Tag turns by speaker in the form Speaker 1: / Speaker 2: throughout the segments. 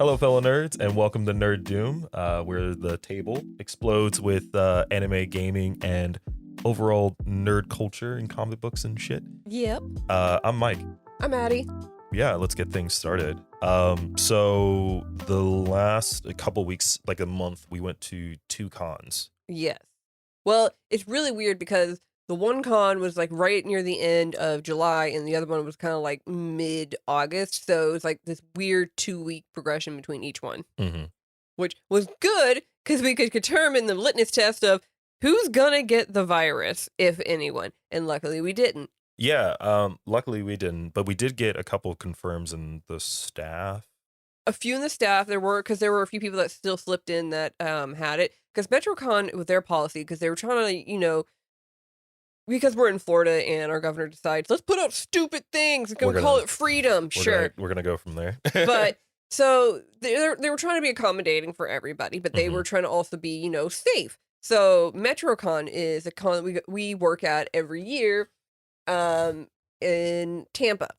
Speaker 1: Hello, fellow nerds, and welcome to Nerd Doom, where the table explodes with anime, gaming, and overall nerd culture and comic books and shit.
Speaker 2: Yep.
Speaker 1: I'm Mike.
Speaker 2: I'm Addie.
Speaker 1: Yeah, let's get things started. So the last couple weeks, like a month, we went to 2 cons.
Speaker 2: Yes. Well, it's really weird because the one con was like right near the end of July and the other one was kind of like mid-August. So it was like this weird 2-week progression between each one, which was good because we could determine the litmus test of who's going to get the virus, if anyone. And luckily we didn't.
Speaker 1: Yeah, luckily we didn't, but we did get a couple confirms in the staff.
Speaker 2: A few in the staff, there were a few people that still slipped in that had it. Because MetroCon, with their policy, because they were trying to, because we're in Florida and our governor decides, let's put out stupid things and call it freedom. Sure.
Speaker 1: We're going to go from there.
Speaker 2: But so they were trying to be accommodating for everybody, but they were trying to also be, safe. So MetroCon is a con that we work at every year in Tampa.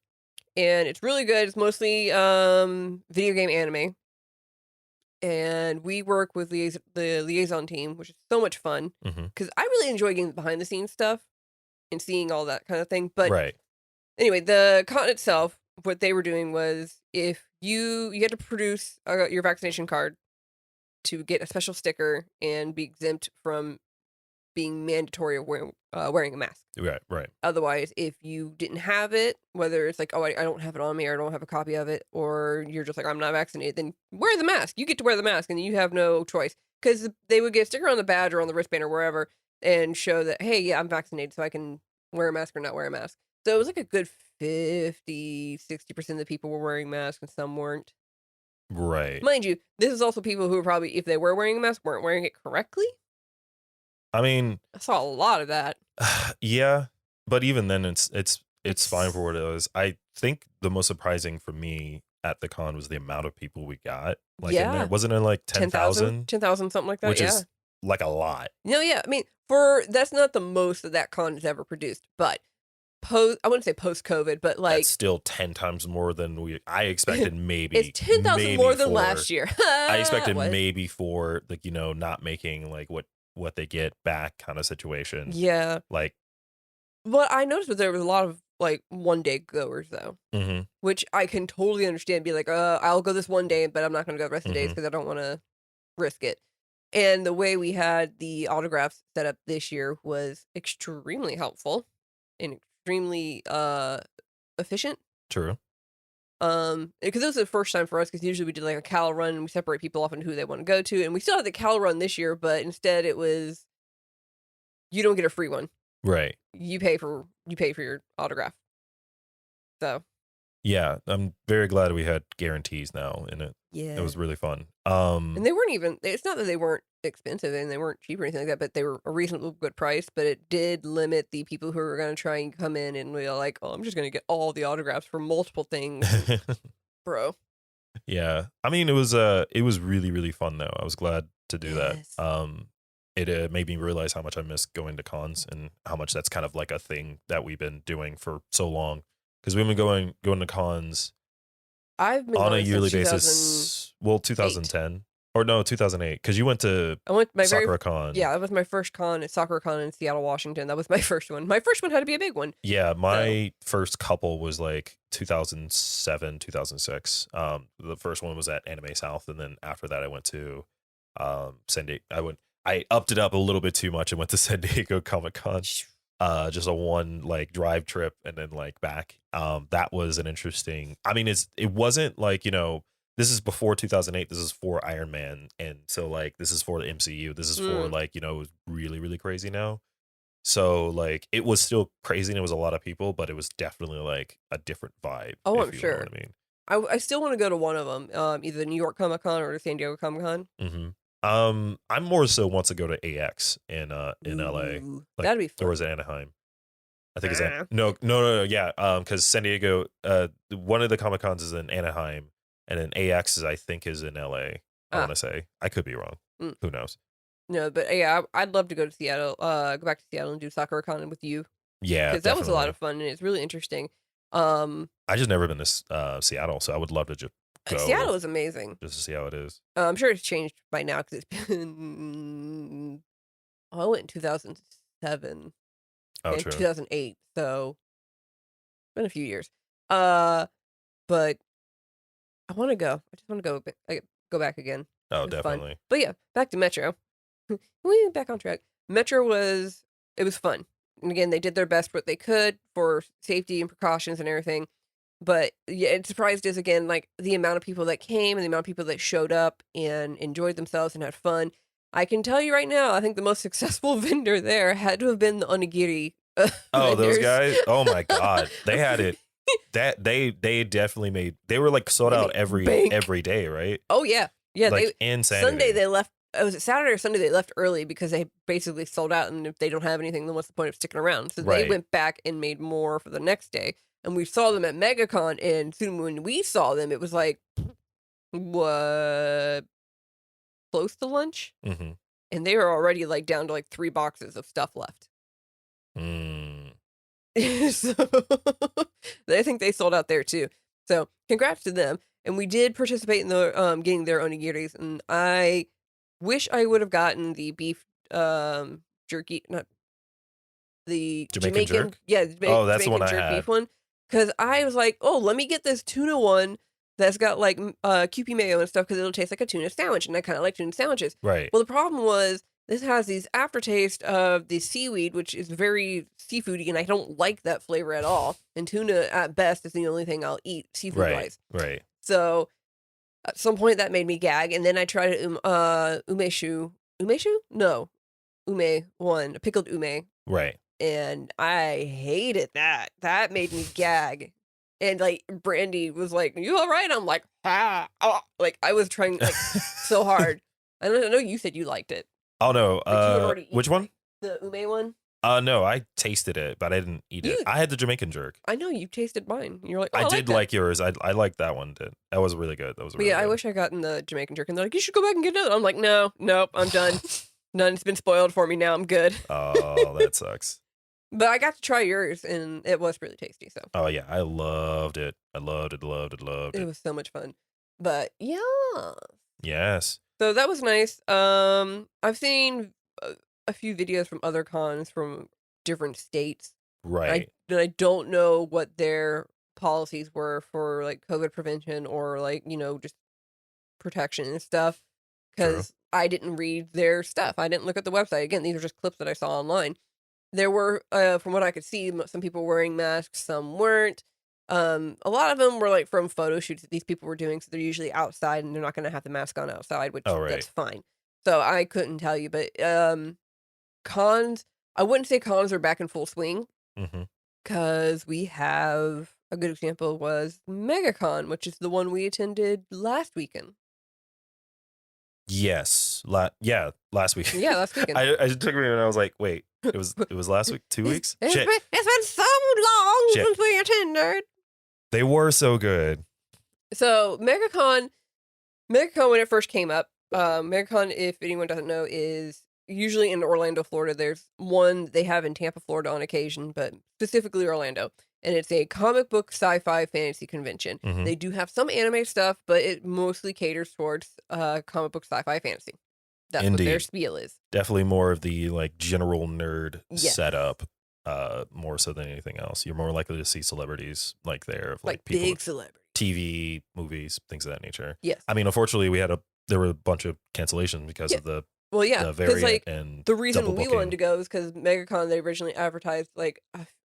Speaker 2: And it's really good. It's mostly video game anime. And we work with the liaison team, which is so much fun. Because I really enjoy getting behind the scenes stuff and seeing all that kind of thing. But anyway, the con itself, what they were doing was if you had to produce your vaccination card to get a special sticker and be exempt from being mandatory of wearing a mask.
Speaker 1: Right.
Speaker 2: Otherwise, if you didn't have it, whether it's like, oh, I don't have it on me or I don't have a copy of it, or you're just like, I'm not vaccinated, then wear the mask. You get to wear the mask and you have no choice. Because they would get a sticker on the badge or on the wristband or wherever and show that, hey, yeah, I'm vaccinated, so I can wear a mask or not wear a mask. So it was like a good 50, 60% of the people were wearing masks and some weren't.
Speaker 1: Right.
Speaker 2: Mind you, this is also people who are probably, if they were wearing a mask, weren't wearing it correctly.
Speaker 1: I mean,
Speaker 2: I saw a lot of that.
Speaker 1: Yeah, but even then, it's fine for what it is. I think the most surprising for me at the con was the amount of people we got. Like, in there. Wasn't it like 10,000?
Speaker 2: 10,000, something like that.
Speaker 1: Which is like a lot.
Speaker 2: No, yeah. I mean, that's not the most that con has ever produced, but I wouldn't say post-COVID, but like
Speaker 1: that's still 10 times more than I expected. Maybe
Speaker 2: it's 10,000 more than last year.
Speaker 1: I expected maybe for like not making like what they get back kind of situation.
Speaker 2: Yeah.
Speaker 1: Like,
Speaker 2: what I noticed was there was a lot of like one-day goers though, which I can totally understand. Be like, I'll go this one day, but I'm not going to go the rest of the days because I don't want to risk it. And the way we had the autographs set up this year was extremely helpful and extremely efficient.
Speaker 1: True.
Speaker 2: Because it was the first time for us, because usually we did like a Cal run and we separate people off into who they want to go to, and we still had the Cal run this year, but instead it was you don't get a free one.
Speaker 1: Right.
Speaker 2: You pay for your autograph. So
Speaker 1: yeah, I'm very glad we had guarantees now in it.
Speaker 2: Yeah.
Speaker 1: It was really fun.
Speaker 2: And they weren't even, it's not that they weren't expensive and they weren't cheap or anything like that, but they were a reasonably good price, but it did limit the people who were going to try and come in and be like, oh, I'm just going to get all the autographs for multiple things. Bro.
Speaker 1: Yeah. I mean, it was really, really fun though. I was glad to do that. It made me realize how much I miss going to cons and how much that's kind of like a thing that we've been doing for so long. Because we've been going to cons on a yearly basis. Well, 2010 or no, 2008. Because you went to SakuraCon.
Speaker 2: Yeah, that was my first con at SakuraCon in Seattle, Washington. That was my first one. My first one had to be a big one.
Speaker 1: Yeah, my first couple was like 2007, 2006. The first one was at Anime South, and then after that, I went to San Diego. I upped it up a little bit too much and went to San Diego Comic-Con. Just a one like drive trip and then like back. That was an interesting. I mean, it wasn't like this is before 2008. This is for Iron Man, and so like this is for the MCU. This is for like it was really really crazy now. So like it was still crazy and it was a lot of people, but it was definitely like a different vibe.
Speaker 2: Oh, I'm sure.
Speaker 1: Know what I mean,
Speaker 2: I still want to go to one of them, either the New York Comic Con or the San Diego Comic Con.
Speaker 1: I'm more so wants to go to AX in LA. Like,
Speaker 2: that'd be fun.
Speaker 1: Or is it Anaheim? I think it's no, yeah. Because San Diego, one of the Comic Cons is in Anaheim, and then AX I think is in LA. I want to say, I could be wrong. Who knows?
Speaker 2: No, but yeah, I'd love to go to Seattle. Go back to Seattle and do SakuraCon with you.
Speaker 1: Yeah,
Speaker 2: because that was a lot of fun and it's really interesting.
Speaker 1: I just never been to Seattle, so I would love to just go
Speaker 2: Seattle is amazing.
Speaker 1: just to see how it is.
Speaker 2: I'm sure it's changed by now because it's been. Oh, I went in 2007
Speaker 1: Oh,
Speaker 2: and
Speaker 1: true.
Speaker 2: 2008, so it's been a few years. But I want to go. I just want to go back again.
Speaker 1: Oh,
Speaker 2: It was fun.
Speaker 1: definitely.
Speaker 2: But yeah, back to Metro. We back on track. Metro was fun. And again, they did their best what they could for safety and precautions and everything. But yeah, it surprised us again, like the amount of people that came and the amount of people that showed up and enjoyed themselves and had fun. I can tell you right now, I think the most successful vendor there had to have been the onigiri.
Speaker 1: Oh, those
Speaker 2: vendors.
Speaker 1: guys! Oh my god, they had it. That they definitely made. They were like sold
Speaker 2: They
Speaker 1: out
Speaker 2: made
Speaker 1: every
Speaker 2: bank.
Speaker 1: day, right?
Speaker 2: Oh yeah, yeah.
Speaker 1: Like insanity.
Speaker 2: Sunday they left. Was it Saturday or Sunday they left early because they basically sold out, and if they don't have anything, then what's the point of sticking around? So they
Speaker 1: Right.
Speaker 2: went back and made more for the next day. And we saw them at MegaCon, and soon when we saw them, it was like, what, close to lunch?
Speaker 1: Mm-hmm.
Speaker 2: And they were already like down to like 3 boxes of stuff left.
Speaker 1: Mm.
Speaker 2: So I think they sold out there too. So congrats to them. And we did participate in the getting their onigiris, and I wish I would have gotten the beef jerky, not the
Speaker 1: Jamaican jerk?
Speaker 2: yeah,
Speaker 1: Oh, that's the
Speaker 2: Jamaican
Speaker 1: one I
Speaker 2: jerk
Speaker 1: had.
Speaker 2: beef one. Because I was like, oh, let me get this tuna one that's got like Kewpie mayo and stuff because it'll taste like a tuna sandwich, and I kind of like tuna sandwiches.
Speaker 1: Right.
Speaker 2: Well, the problem was this has these aftertaste of the seaweed, which is very seafoody, and I don't like that flavor at all. And tuna, at best, is the only thing I'll eat seafood wise.
Speaker 1: Right.
Speaker 2: So at some point that made me gag, and then I tried umeshu. Umeshu? No, ume one, a pickled ume,
Speaker 1: Right.
Speaker 2: and I hated that. That made me gag. And like Brandy was like, "You all right?" I'm like, "Ah!" Oh. Like I was trying like so hard. I know you said you liked it.
Speaker 1: Oh no.
Speaker 2: But you had already eaten,
Speaker 1: Which one?
Speaker 2: like, the ume one.
Speaker 1: No, I tasted it, but I didn't eat it. I had the Jamaican jerk.
Speaker 2: I know you tasted mine. You're like, oh,
Speaker 1: I
Speaker 2: I
Speaker 1: did like yours. I liked that one. That was really good. That was really
Speaker 2: yeah,
Speaker 1: good.
Speaker 2: I wish I gotten the Jamaican jerk, and they're like, you should go back and get it. I'm like, no, nope, I'm done. None. It's been spoiled for me now. I'm good.
Speaker 1: Oh, that sucks.
Speaker 2: But I got to try yours, and it was really tasty. So.
Speaker 1: Oh yeah, I loved it. I loved it.
Speaker 2: It was so much fun. But yeah.
Speaker 1: Yes.
Speaker 2: So that was nice. I've seen a few videos from other cons from different states.
Speaker 1: Right.
Speaker 2: I don't know what their policies were for like COVID prevention or like, just protection and stuff. Because I didn't read their stuff. I didn't look at the website. Again, these are just clips that I saw online. There were, from what I could see, some people wearing masks, some weren't. A lot of them were like from photo shoots that these people were doing, so they're usually outside and they're not going to have the mask on outside, which that's fine. So I couldn't tell you, but cons, I wouldn't say cons are back in full swing because we have a good example was MegaCon, which is the one we attended last weekend.
Speaker 1: Yes. Last week.
Speaker 2: Yeah, last weekend.
Speaker 1: I took me and I was like, wait, it was last week? 2 weeks?
Speaker 2: It's been so long since we attended.
Speaker 1: They were so good.
Speaker 2: So MegaCon when it first came up, MegaCon, if anyone doesn't know, is usually in Orlando, Florida. There's one they have in Tampa, Florida on occasion, but specifically Orlando. And it's a comic book sci-fi fantasy convention. They do have some anime stuff, but it mostly caters towards comic book sci-fi fantasy. That's what their spiel is.
Speaker 1: Definitely more of the like general nerd setup, more so than anything else. You're more likely to see celebrities like there, like people,
Speaker 2: big celebrities,
Speaker 1: TV, movies, things of that nature.
Speaker 2: Yes.
Speaker 1: I mean, unfortunately, there were a bunch of cancellations because of the
Speaker 2: because like
Speaker 1: and
Speaker 2: the reason we wanted to go is because MegaCon they originally advertised like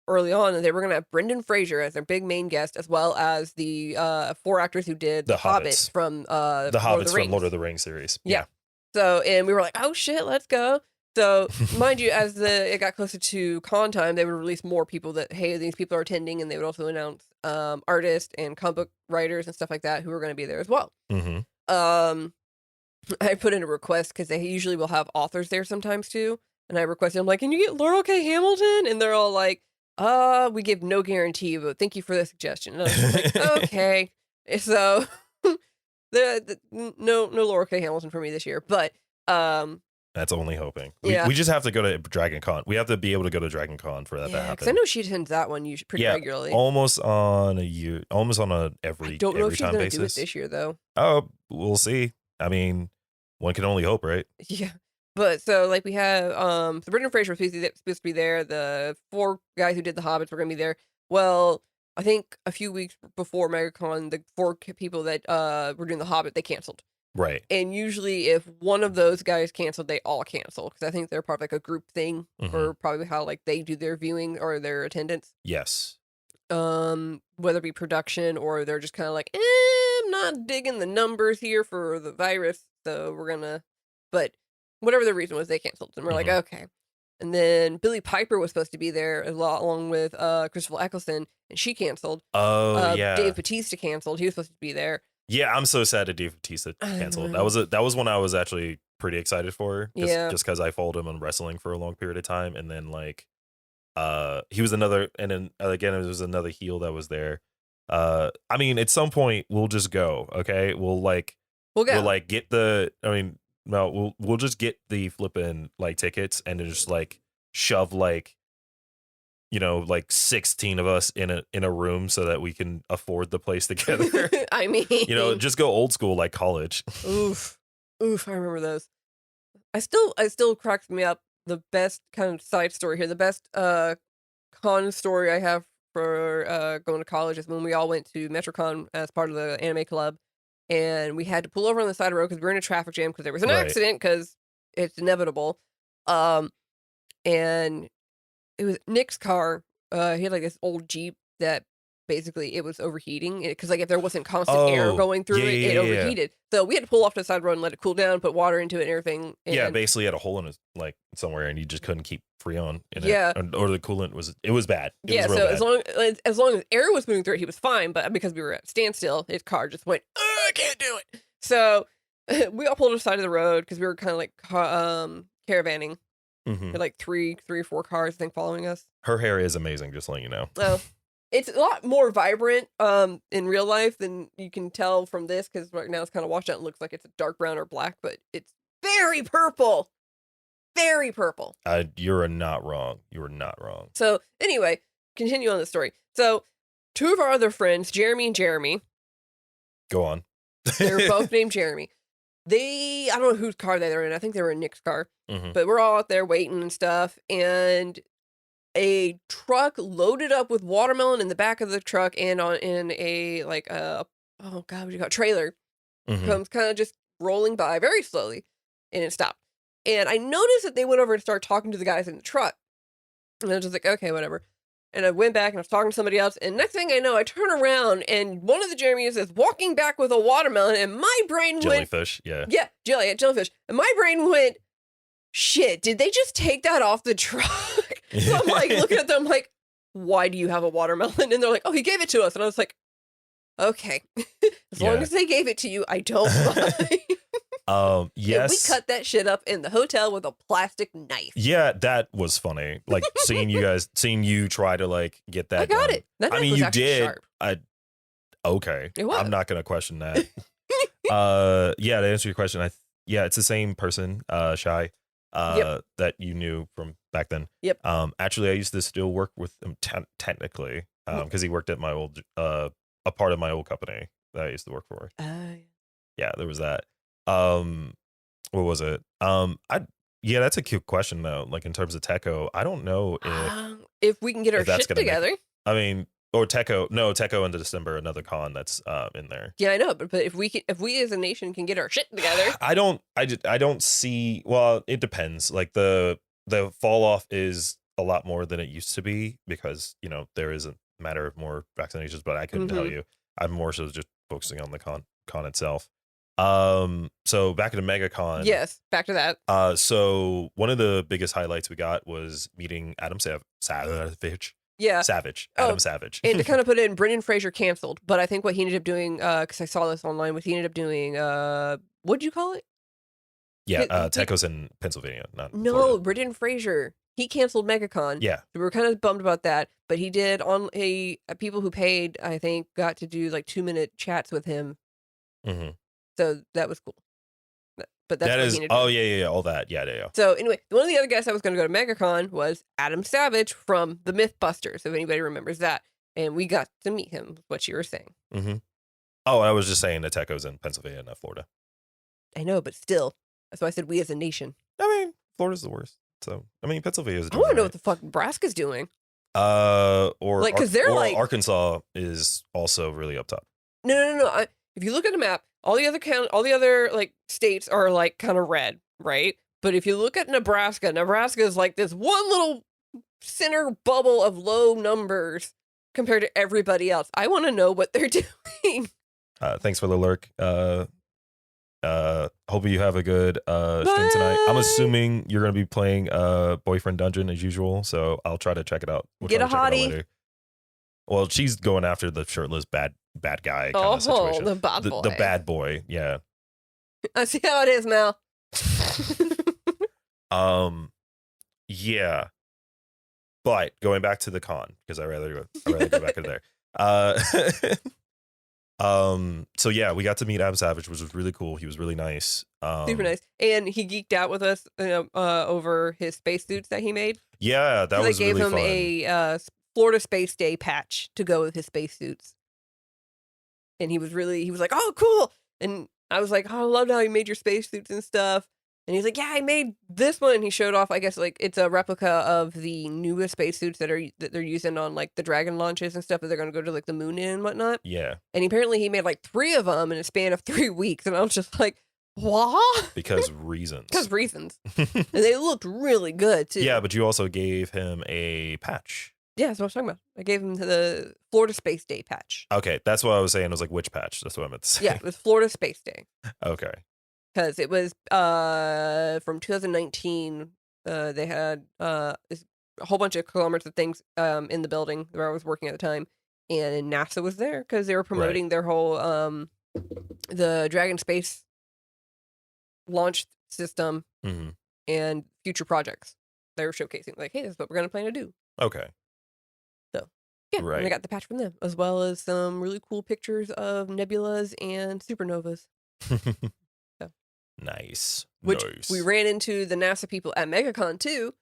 Speaker 2: early on that they were going to have Brendan Fraser as their big main guest, as well as the 4 actors who did the Hobbits from
Speaker 1: Lord of the Rings series.
Speaker 2: Yeah. So, and we were like, oh shit, let's go. So, mind you, as it got closer to con time, they would release more people that, hey, these people are attending, and they would also announce artists and comic book writers and stuff like that who are going to be there as well. I put in a request because they usually will have authors there sometimes too. And I requested, I'm like, can you get Laurel K. Hamilton? And they're all like, we give no guarantee, but thank you for the suggestion. And I was like, okay. So no Laurel K. Hamilton for me this year. But
Speaker 1: That's only hoping.
Speaker 2: Yeah.
Speaker 1: We just have to go to Dragon Con. We have to be able to go to Dragon Con for that to happen.
Speaker 2: Because I know she attends that one pretty regularly.
Speaker 1: Almost on a
Speaker 2: I don't know if she's going to do it this year, though.
Speaker 1: Oh, we'll see. I mean, one can only hope, right?
Speaker 2: Yeah. But so like we have so Brendan Fraser was supposed to be there. The 4 guys who did the Hobbits were going to be there. Well, I think a few weeks before MegaCon, the 4 people that were doing the Hobbit, they canceled.
Speaker 1: Right.
Speaker 2: And usually if one of those guys canceled, they all cancel because I think they're part of like a group thing for probably how like they do their viewing or their attendance.
Speaker 1: Yes.
Speaker 2: Whether it be production or they're just kind of like, I'm not digging the numbers here for the virus, so we're gonna. But whatever the reason was, they canceled, and we're like, okay. And then Billie Piper was supposed to be there along with Christopher Eccleston, and she canceled.
Speaker 1: Oh yeah.
Speaker 2: Dave Bautista canceled. He was supposed to be there.
Speaker 1: Yeah, I'm so sad that Dave Bautista canceled. That was one I was actually pretty excited for. Just because I followed him on wrestling for a long period of time, and then like, he was another, and then again it was another heel that was there. I mean, at some point we'll just go. Okay, we'll go. We'll like get the. I mean, no, we'll just get the flipping like tickets and just like shove like, like 16 of us in a room so that we can afford the place together.
Speaker 2: I mean,
Speaker 1: just go old school like college.
Speaker 2: Oof, I remember those. I still cracks me up. The best kind of side story here, the best con story I have for going to college is when we all went to MetroCon as part of the anime club, and we had to pull over on the side of the road because we were in a traffic jam because there was an accident because it's inevitable. And it was Nick's car. He had like this old Jeep that basically it was overheating because like if there wasn't constant air going through it overheated. So we had to pull off to the side of the road and let it cool down, put water into it and everything. And
Speaker 1: basically had a hole in it like somewhere and you just couldn't keep Freon in
Speaker 2: it.
Speaker 1: Or the coolant was bad. It was
Speaker 2: so
Speaker 1: bad.
Speaker 2: as long as air was moving through it, he was fine. But because we were at standstill, his car just went, I can't do it. So we all pulled to the side of the road because we were kind of like caravanning. Had like three or 4 cars, I think, following us.
Speaker 1: Her hair is amazing, just letting you know.
Speaker 2: Oh, it's a lot more vibrant in real life than you can tell from this because right now it's kind of washed out and looks like it's a dark brown or black, but it's very purple. Very purple.
Speaker 1: You're not wrong. You were not wrong.
Speaker 2: So anyway, continue on the story. So 2 of our other friends, Jeremy and Jeremy.
Speaker 1: Go on.
Speaker 2: They're both named Jeremy. I don't know whose car they were in. I think they were in Nick's car. But we're all out there waiting and stuff. And a truck loaded up with watermelon in the back of the truck and in a like what do you call it? Trailer comes kind of just rolling by very slowly, and it stopped. And I noticed that they went over and started talking to the guys in the truck, and I was just like, okay, whatever. And I went back and I was talking to somebody else, and next thing I know, I turn around and one of the Jeremys is walking back with a watermelon, and my brain
Speaker 1: jellyfish,
Speaker 2: went, jellyfish, and my brain went, shit, did they just take that off the truck? So I'm like looking at them like, why do you have a watermelon? And they're like, oh, he gave it to us. And I was like, okay, as long as they gave it to you, I don't mind.
Speaker 1: Yes.
Speaker 2: And we cut that shit up in the hotel with a plastic knife.
Speaker 1: Yeah, that was funny. Like seeing you try to like get that.
Speaker 2: I got it. That knife was actually
Speaker 1: did.
Speaker 2: Sharp.
Speaker 1: Okay.
Speaker 2: It was.
Speaker 1: I'm not gonna question that. To answer your question, it's the same person, Shy, that you knew from back then.
Speaker 2: Yep.
Speaker 1: Actually, I used to still work with him technically, because he worked at my old, a part of my old company that I used to work for. Yeah, there was that. What was it? That's a cute question though. Like in terms of Techo, I don't know
Speaker 2: if we can get our shit together.
Speaker 1: Or Techo into December, another con that's in there.
Speaker 2: Yeah, I know, but if we as a nation can get our shit together,
Speaker 1: I don't see. Well, it depends. Like the fall off is a lot more than it used to be because there is a matter of more vaccinations. But I couldn't tell you. I'm more so just focusing on the con itself. So back to MegaCon.
Speaker 2: Yes, back to that.
Speaker 1: So one of the biggest highlights we got was meeting Adam Savage.
Speaker 2: Yeah.
Speaker 1: Adam Savage.
Speaker 2: And to kind of put it in, Brendan Fraser canceled, but I think what he ended up doing, because I saw this online, was he ended up doing, what'd you call it?
Speaker 1: Yeah, Techo's in Pennsylvania, not
Speaker 2: No,
Speaker 1: Florida.
Speaker 2: Brendan Fraser. He canceled MegaCon.
Speaker 1: Yeah.
Speaker 2: So we were kind of bummed about that, but he did people who paid, I think, got to do like 2-minute chats with him.
Speaker 1: Mm-hmm.
Speaker 2: So that was cool. but that's
Speaker 1: that
Speaker 2: what
Speaker 1: is.
Speaker 2: he ended up doing.
Speaker 1: Yeah, all that. Yeah.
Speaker 2: So anyway, one of the other guests that was going to go to MegaCon was Adam Savage from the Mythbusters, if anybody remembers that. And we got to meet him, what you were saying.
Speaker 1: Mm-hmm. Oh, I was just saying the Techo's in Pennsylvania, not Florida.
Speaker 2: I know, but still. That's why I said we as a nation.
Speaker 1: I mean, Florida's the worst. So, I mean, Pennsylvania's
Speaker 2: I
Speaker 1: doing
Speaker 2: want to know
Speaker 1: right.
Speaker 2: what the fuck Nebraska's doing.
Speaker 1: Or
Speaker 2: like, because they're like
Speaker 1: Arkansas is also really up top.
Speaker 2: No. If you look at a map, all the other like states are like kind of red, right? But if you look at Nebraska is like this one little center bubble of low numbers compared to everybody else. I want to know what they're doing.
Speaker 1: Thanks for the lurk. Hope you have a good stream tonight. I'm assuming you're going to be playing Boyfriend Dungeon as usual, so I'll try to check it out.
Speaker 2: Get a hottie.
Speaker 1: Well, she's going after the shirtless bad guy kind of situation.
Speaker 2: The bad boy.
Speaker 1: The bad boy, yeah.
Speaker 2: I see how it is, Mel.
Speaker 1: Yeah. But going back to the con, because I rather go back to there. So yeah, we got to meet Adam Savage, which was really cool. He was really nice.
Speaker 2: Super nice. And he geeked out with us over his spacesuits that he made.
Speaker 1: Yeah, that was really fun.
Speaker 2: I gave him a Florida Space Day patch to go with his spacesuits. And he was like, oh, cool. And I was like, oh, I loved how you made your spacesuits and stuff. And he's like, yeah, I made this one. And he showed off, I guess, like it's a replica of the newest spacesuits that they're using on like the Dragon launches and stuff that they're going to go to like the moon in and whatnot.
Speaker 1: Yeah.
Speaker 2: And apparently he made like 3 of them in a span of 3 weeks. And I was just like, what?
Speaker 1: Because reasons.
Speaker 2: Because reasons. And they looked really good too.
Speaker 1: Yeah, but you also gave him a patch.
Speaker 2: Yeah, that's what I was talking about. I gave him the Florida Space Day patch.
Speaker 1: Okay, that's what I was saying. I was like, which patch? That's what I meant to say.
Speaker 2: Yeah, it was Florida Space Day.
Speaker 1: Okay.
Speaker 2: Because it was from 2019. They had a whole bunch of kilometers of things in the building where I was working at the time, and NASA was there because they were promoting their whole the Dragon space launch system and future projects. They were showcasing like, hey, this is what we're going to plan to do.
Speaker 1: Okay.
Speaker 2: So yeah, and I got the patch from them as well as some really cool pictures of nebulas and supernovas.
Speaker 1: Nice.
Speaker 2: Which we ran into the NASA people at MegaCon too.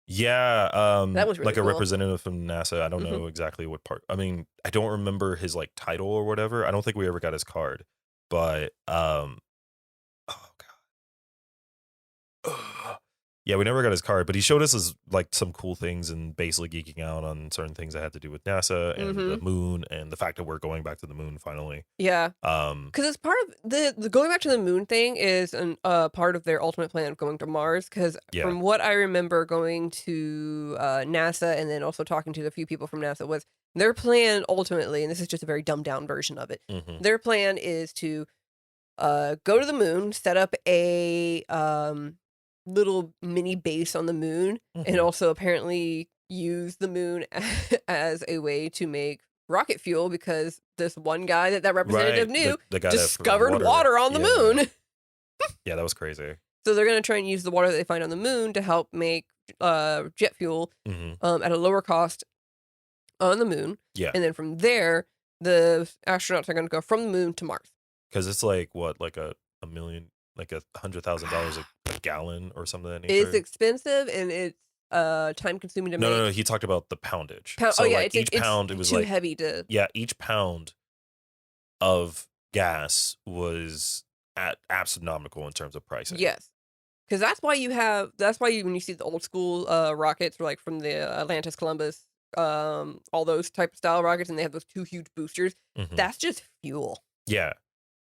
Speaker 1: Yeah,
Speaker 2: that was really
Speaker 1: like
Speaker 2: cool.
Speaker 1: a representative from NASA. I don't know exactly what part. I mean, I don't remember his like title or whatever. I don't think we ever got his card. But oh god. Yeah, we never got his card, but he showed us like some cool things and basically geeking out on certain things that had to do with NASA and the moon and the fact that we're going back to the moon finally.
Speaker 2: Yeah. Because it's part of the going back to the moon thing is part of their ultimate plan of going to Mars. Because from what I remember going to NASA and then also talking to the few people from NASA was their plan ultimately, and this is just a very dumbed down version of it. Their plan is to go to the moon, set up a little mini base on the moon, and also apparently use the moon as a way to make rocket fuel because this one guy that representative knew
Speaker 1: the guy
Speaker 2: discovered water on the moon.
Speaker 1: Yeah, that was crazy.
Speaker 2: So they're going to try and use the water that they find on the moon to help make jet fuel at a lower cost on the moon.
Speaker 1: Yeah.
Speaker 2: And then from there, the astronauts are going to go from the moon to Mars.
Speaker 1: Because it's like, what, like a million, like $100,000 a gallon or something.
Speaker 2: It's expensive and it's time consuming to make.
Speaker 1: No, he talked about the poundage.
Speaker 2: So
Speaker 1: like each pound, it was
Speaker 2: too
Speaker 1: like
Speaker 2: heavy to.
Speaker 1: Yeah, each pound of gas was at astronomical in terms of pricing.
Speaker 2: Yes, because that's why when you see the old school rockets, like from the Atlantis, Columbus, all those type of style rockets, and they have those 2 huge boosters. That's just fuel.
Speaker 1: Yeah.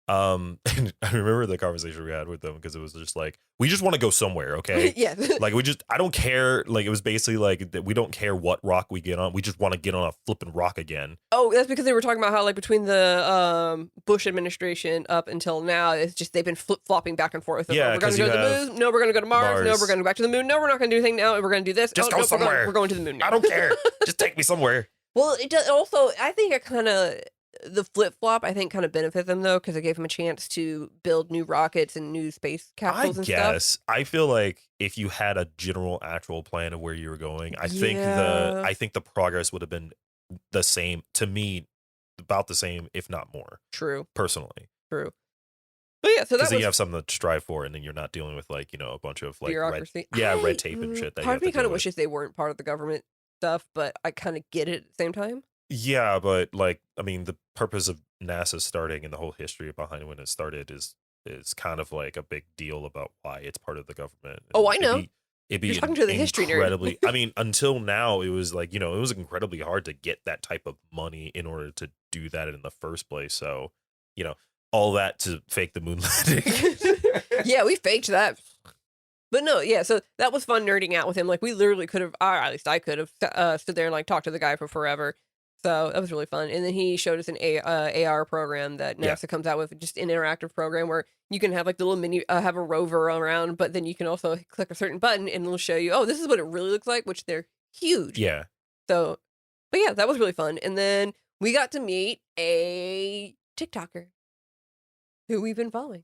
Speaker 1: And I remember the conversation we had with them because it was just like, we just want to go somewhere, okay?
Speaker 2: Yeah.
Speaker 1: Like, I don't care. Like, it was basically like that we don't care what rock we get on. We just want to get on a flipping rock again.
Speaker 2: Oh, that's because they were talking about how, like, between the Bush administration up until now, it's just they've been flip-flopping back and forth.
Speaker 1: Yeah,
Speaker 2: we're going to go to the moon. No, we're going to go to Mars. No, we're going to go back to the moon. No, we're not going to do anything now. We're going to do this.
Speaker 1: Just go somewhere.
Speaker 2: We're going to the moon now.
Speaker 1: I don't care. Just take me somewhere.
Speaker 2: Well, it does also, I think it kind of, the flip-flop, I think, kind of benefit them, though, because it gave them a chance to build new rockets and new space capsules and stuff. I guess.
Speaker 1: I feel like if you had a general actual plan of where you were going, I think the progress would have been the same, to me, about the same, if not more.
Speaker 2: True.
Speaker 1: Personally.
Speaker 2: True. But yeah, so that
Speaker 1: Because then
Speaker 2: was
Speaker 1: you have something to strive for, and then you're not dealing with like a bunch of like
Speaker 2: bureaucracy.
Speaker 1: red tape and shit that you
Speaker 2: Part
Speaker 1: have
Speaker 2: of me
Speaker 1: to
Speaker 2: kind
Speaker 1: deal
Speaker 2: of
Speaker 1: with.
Speaker 2: wishes they weren't part of the government stuff, but I kind of get it at the same time.
Speaker 1: Yeah, but like I mean, the purpose of NASA starting and the whole history behind when it started is kind of like a big deal about why it's part of the government.
Speaker 2: Oh,
Speaker 1: And
Speaker 2: I know.
Speaker 1: it'd
Speaker 2: You're
Speaker 1: be
Speaker 2: talking to the history nerd.
Speaker 1: incredibly. I mean, until now, it was like it was incredibly hard to get that type of money in order to do that in the first place. So, all that to fake the moon landing.
Speaker 2: Yeah, we faked that. But no, yeah, so that was fun nerding out with him. Like, we literally could have, or at least I could have, stood there and like talked to the guy for forever. So that was really fun. And then he showed us an AR program that
Speaker 1: Yeah.
Speaker 2: NASA comes out with, just an interactive program where you can have like the little mini, have a rover around, but then you can also click a certain button and it'll show you, oh, this is what it really looks like, which they're huge.
Speaker 1: Yeah.
Speaker 2: So, but yeah, that was really fun. And then we got to meet a TikToker who we've been following.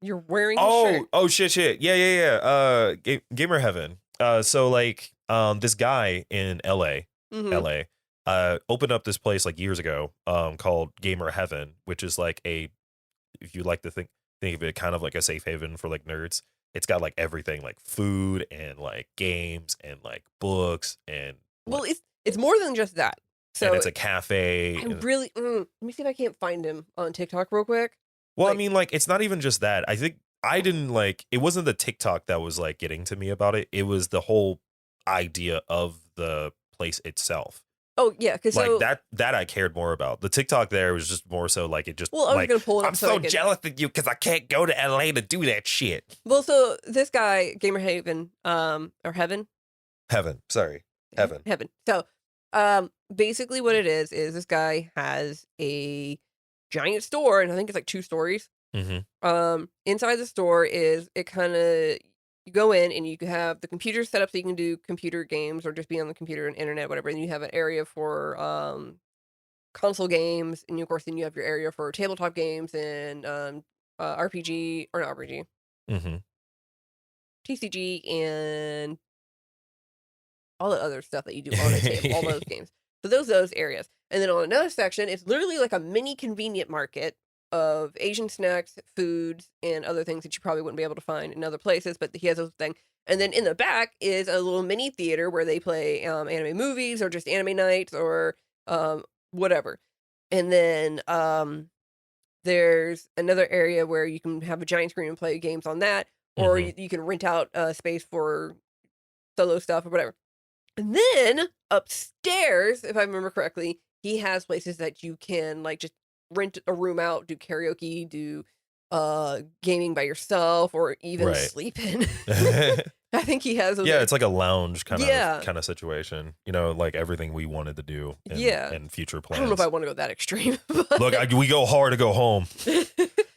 Speaker 2: You're wearing his shirt.
Speaker 1: Oh, shit. Yeah. Gamer Heaven. So like, this guy in LA,
Speaker 2: Mhm.
Speaker 1: opened up this place like years ago, called Gamer Heaven, which is like if you like to think of it kind of like a safe haven for like nerds. It's got like everything, like food and like games and like books and
Speaker 2: Well,
Speaker 1: like,
Speaker 2: it's more than just that.
Speaker 1: and
Speaker 2: So
Speaker 1: it's a cafe.
Speaker 2: I really let me see if I can't find him on TikTok real quick.
Speaker 1: Well, I
Speaker 2: Like,
Speaker 1: mean, like, it's not even just that. I think I didn't like it wasn't the TikTok that was like getting to me about it. It was the whole idea of the place itself.
Speaker 2: oh yeah, because
Speaker 1: Like
Speaker 2: so
Speaker 1: that I cared more about. The TikTok there was just more so like it just
Speaker 2: well, I was
Speaker 1: like
Speaker 2: gonna pull it up
Speaker 1: I'm
Speaker 2: so I
Speaker 1: so
Speaker 2: could.
Speaker 1: jealous of you because I can't go to LA to do that shit.
Speaker 2: Well, so this guy, Gamer Haven, or Heaven,
Speaker 1: Heaven. Sorry. Heaven.
Speaker 2: Heaven. So, basically, what it is this guy has a giant store, and I think it's like 2 stories.
Speaker 1: Mm-hmm.
Speaker 2: Inside the store is it kind of you go in and you can have the computer set up so you can do computer games or just be on the computer and internet, whatever. And you have an area for console games, and of course, then you have your area for tabletop games and RPG or not RPG,
Speaker 1: Mm-hmm.
Speaker 2: TCG, and all the other stuff that you do on a table, all those games. So those areas. And then on another section, it's literally like a mini convenient market of Asian snacks, foods, and other things that you probably wouldn't be able to find in other places, but he has those things. And then in the back is a little mini theater where they play anime movies or just anime nights or whatever. And then there's another area where you can have a giant screen and play games on that, or you can rent out space for solo stuff or whatever. And then upstairs, if I remember correctly, he has places that you can like just rent a room out, do karaoke, do gaming by yourself, or even
Speaker 1: Right.
Speaker 2: sleep in. I think he has those.
Speaker 1: Yeah, it's like a lounge kind
Speaker 2: Yeah.
Speaker 1: of situation. Like everything we wanted to do and future
Speaker 2: I
Speaker 1: plans.
Speaker 2: don't know if I want to go that extreme. But
Speaker 1: Look, we go hard to go home.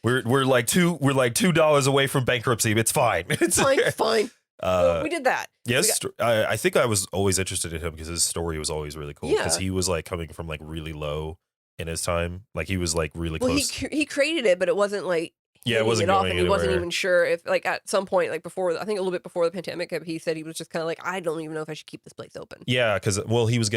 Speaker 1: We're like $2 away from bankruptcy. It's fine. It's
Speaker 2: fine. Well, we did that.
Speaker 1: Yes, I think I was always interested in him because his story was always really cool. Because
Speaker 2: Yeah.
Speaker 1: he was like coming from like really low in his time. Like he was like really
Speaker 2: Well,
Speaker 1: close.
Speaker 2: he created it, but it wasn't like
Speaker 1: Yeah, it
Speaker 2: hitting
Speaker 1: wasn't
Speaker 2: it off,
Speaker 1: going
Speaker 2: and he wasn't
Speaker 1: anywhere.
Speaker 2: even sure if like at some point, like before, I think a little bit before the pandemic, he said he was just kind of like, I don't even know if I should keep this place open.
Speaker 1: Yeah, because he was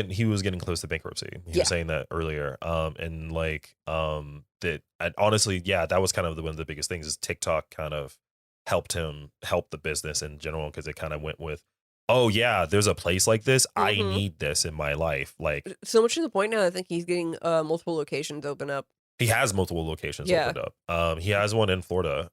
Speaker 1: getting close to bankruptcy. He
Speaker 2: Yeah.
Speaker 1: was saying that earlier. And like that honestly, yeah, that was kind of one of the biggest things is TikTok kind of help the business in general because it kind of went with, oh yeah, there's a place like this. I
Speaker 2: Mhm.
Speaker 1: need this in my life. Like
Speaker 2: So much to the point now, I think he's getting multiple locations open up.
Speaker 1: he has multiple locations
Speaker 2: Yeah.
Speaker 1: opened up. He has one in Florida.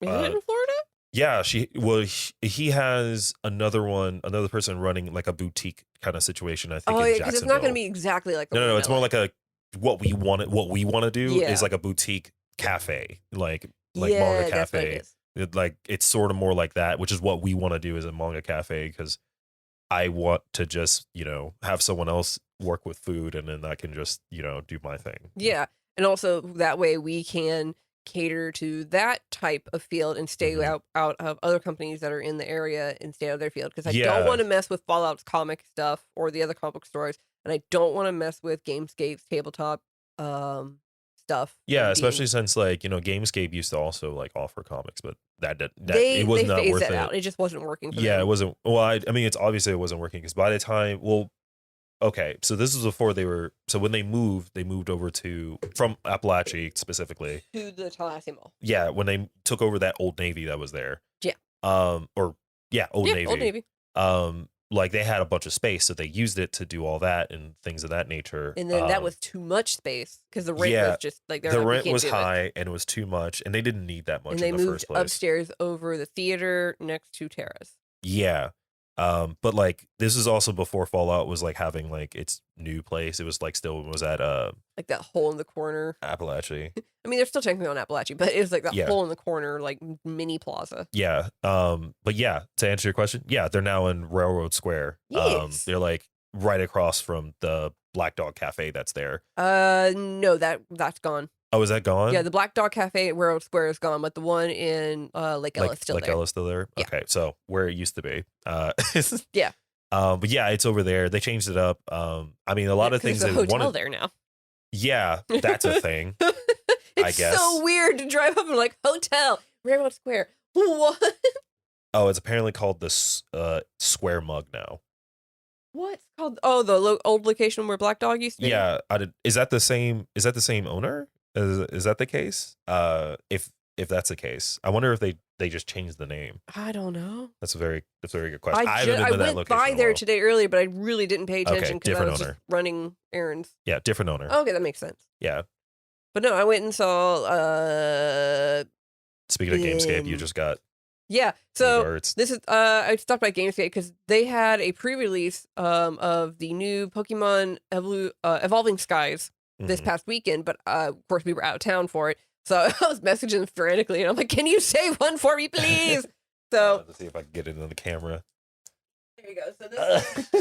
Speaker 2: Is it in Florida?
Speaker 1: Yeah, he has another person running like a boutique kind of situation. I think
Speaker 2: Oh
Speaker 1: in
Speaker 2: yeah, because it's not going to
Speaker 1: Jacksonville.
Speaker 2: be exactly like the
Speaker 1: No,
Speaker 2: one
Speaker 1: it's
Speaker 2: in
Speaker 1: more
Speaker 2: LA.
Speaker 1: like what we want to do
Speaker 2: Yeah.
Speaker 1: is like a boutique cafe, like
Speaker 2: yeah,
Speaker 1: manga
Speaker 2: that's what it
Speaker 1: cafe.
Speaker 2: is.
Speaker 1: It's sort of more like that, which is what we want to do is a manga cafe because I want to just have someone else work with food and then I can just do my thing.
Speaker 2: Yeah, and also that way we can cater to that type of field and stay
Speaker 1: Mhm.
Speaker 2: out of other companies that are in the area and stay out of their field because I
Speaker 1: Yeah.
Speaker 2: don't want to mess with Fallout's comic stuff or the other comic book stores, and I don't want to mess with Gamescape's tabletop stuff.
Speaker 1: Yeah,
Speaker 2: and
Speaker 1: especially
Speaker 2: being-
Speaker 1: since like Gamescape used to also like offer comics, but that
Speaker 2: they
Speaker 1: it was not
Speaker 2: phased
Speaker 1: worth
Speaker 2: that
Speaker 1: it.
Speaker 2: out. It just wasn't working. For
Speaker 1: Yeah,
Speaker 2: them.
Speaker 1: it wasn't. Well, I mean, it's obviously it wasn't working because by the time, okay, so this was before they were. So when they moved over to from Appalachia specifically
Speaker 2: to the Tallahassee Mall.
Speaker 1: Yeah, when they took over that Old Navy that was there.
Speaker 2: Yeah.
Speaker 1: Or yeah, Old Navy.
Speaker 2: Old Navy.
Speaker 1: Like they had a bunch of space, so they used it to do all that and things of that nature.
Speaker 2: And then that was too much space because the rent was just like
Speaker 1: the rent was high and it was too much, and they didn't need that much.
Speaker 2: And they
Speaker 1: in the
Speaker 2: moved
Speaker 1: first place.
Speaker 2: upstairs over the theater next to Terrace.
Speaker 1: Yeah. But like this is also before Fallout was like having like its new place. It was like still was at
Speaker 2: like that hole in the corner.
Speaker 1: Appalachia.
Speaker 2: I mean, they're still technically on Appalachia, but it was like that hole in the corner, like mini plaza.
Speaker 1: Yeah. But yeah, to answer your question, yeah, they're now in Railroad Square.
Speaker 2: Yes.
Speaker 1: They're like right across from the Black Dog Cafe that's there.
Speaker 2: No, that's gone.
Speaker 1: Oh, is that gone?
Speaker 2: Yeah, the Black Dog Cafe at Railroad Square is gone, but the one in Lake Ella is still there.
Speaker 1: Lake Ella still there?
Speaker 2: Yeah.
Speaker 1: Okay, so where it used to be.
Speaker 2: Yeah.
Speaker 1: But yeah, it's over there. They changed it up. I mean, a lot of things.
Speaker 2: There's a hotel there now.
Speaker 1: Yeah, that's a thing.
Speaker 2: It's
Speaker 1: I guess.
Speaker 2: so weird to drive up and like hotel Railroad Square. What?
Speaker 1: Oh, it's apparently called the Square Mug now.
Speaker 2: What's called? Oh, the old location where Black Dog used to be.
Speaker 1: Yeah, is that the same? Is that the same owner? Is that the case? If that's the case, I wonder if they just changed the name.
Speaker 2: I don't know.
Speaker 1: That's a very good question.
Speaker 2: I went by there today earlier, but I really didn't pay attention because I was just running errands.
Speaker 1: Yeah, different owner.
Speaker 2: Okay, that makes sense.
Speaker 1: Yeah.
Speaker 2: But no, I went and saw.
Speaker 1: Speaking of Gamescape, you just got.
Speaker 2: Yeah, so this is I stopped by Gamescape because they had a pre-release of the new Pokemon Evolving Skies this past weekend, but of course we were out of town for it, so I was messaging frantically, and I'm like, "Can you save one for me, please?" So
Speaker 1: let's see if I can get it on the camera.
Speaker 2: There you go. So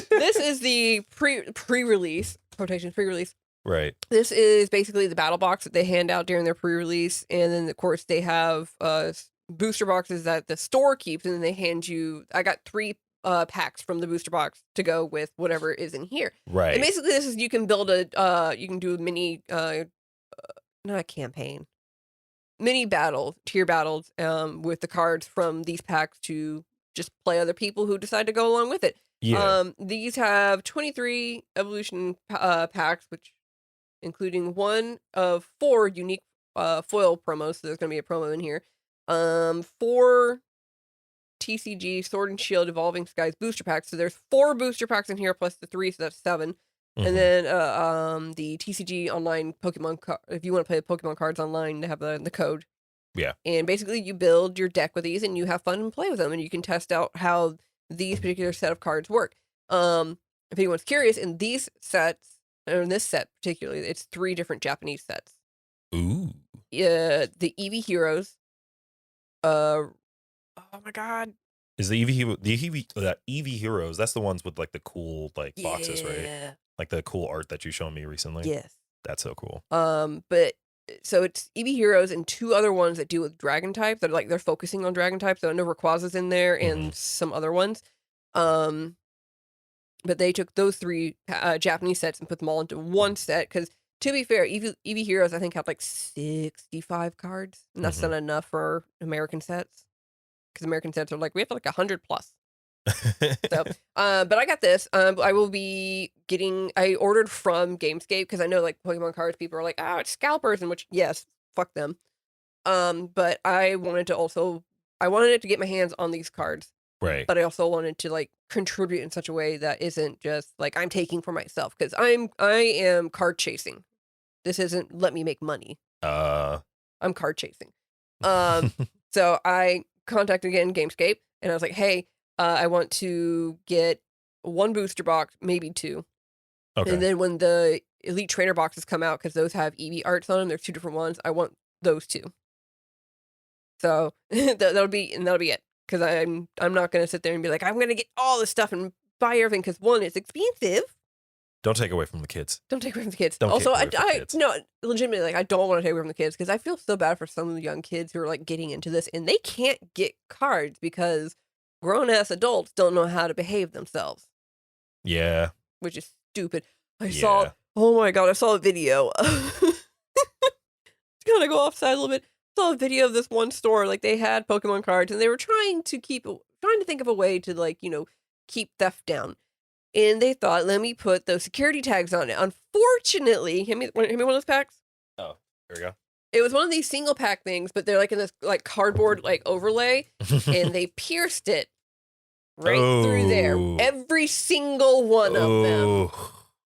Speaker 2: this is the pre-release quotation pre-release.
Speaker 1: Right.
Speaker 2: This is basically the battle box that they hand out during their pre-release, and then of course they have booster boxes that the store keeps, and then they hand you. I got 3 packs from the booster box to go with whatever is in here.
Speaker 1: Right.
Speaker 2: And basically, this is you can build a you can do a mini not a campaign, mini tier battles with the cards from these packs to just play other people who decide to go along with it.
Speaker 1: Yeah.
Speaker 2: These have 23 evolution packs, which including one of 4 unique foil promos. So there's going to be a promo in here. 4 TCG Sword and Shield Evolving Skies booster packs. So there's 4 booster packs in here plus the 3, so that's 7. And then the TCG online Pokemon if you want to play the Pokemon cards online, they have the code.
Speaker 1: Yeah.
Speaker 2: And basically you build your deck with these and you have fun and play with them, and you can test out how these particular set of cards work. If anyone's curious, in these sets, or in this set particularly, it's 3 different Japanese sets.
Speaker 1: Ooh.
Speaker 2: The Eevee Heroes. Oh my god.
Speaker 1: Is the Eevee Heroes, that's the ones with like the cool like boxes, right? Like the cool art that you showed me recently.
Speaker 2: Yes.
Speaker 1: That's so cool.
Speaker 2: But so it's Eevee Heroes and 2 other ones that deal with dragon type. They're focusing on dragon type. So I know Rayquaza's in there and some other ones. But they took those 3 Japanese sets and put them all into one set. Because to be fair, Eevee Heroes I think have like 65 cards, and that's not enough for American sets. Because American sets are like we have like 100 plus. So, but I got this. I will be getting. I ordered from Gamescape because I know like Pokemon cards people are like, oh, it's scalpers, and which yes, fuck them. But I wanted it to get my hands on these cards.
Speaker 1: Right.
Speaker 2: But I also wanted to like contribute in such a way that isn't just like I'm taking for myself, because I am card chasing. This isn't let me make money. I'm card chasing. So I contacted again Gamescape and I was like, hey, I want to get 1 booster box, maybe 2. Okay. And then when the Elite Trainer boxes come out, because those have Eevee arts on them, there's 2 different ones. I want those 2. So that'll be it. Because I'm not going to sit there and be like, I'm going to get all this stuff and buy everything, because 1, it's expensive.
Speaker 1: Don't take away from the kids.
Speaker 2: Don't take away from the kids.
Speaker 1: Don't
Speaker 2: also,
Speaker 1: take away from the kids.
Speaker 2: No, legitimately, like I don't want to take away from the kids, because I feel so bad for some of the young kids who are like getting into this and they can't get cards because grown ass adults don't know how to behave themselves.
Speaker 1: Yeah.
Speaker 2: Which is stupid. Oh my god, I saw a video. It's gonna go offside a little bit. I saw a video of this one store, like they had Pokemon cards and they were trying to think of a way to like, keep theft down. and they thought, let me put those security tags on it. Unfortunately, hand me one of those packs.
Speaker 1: Oh, there we go.
Speaker 2: It was one of these single pack things, but they're like in this like cardboard like overlay, and they pierced it right through there. Every single one of them.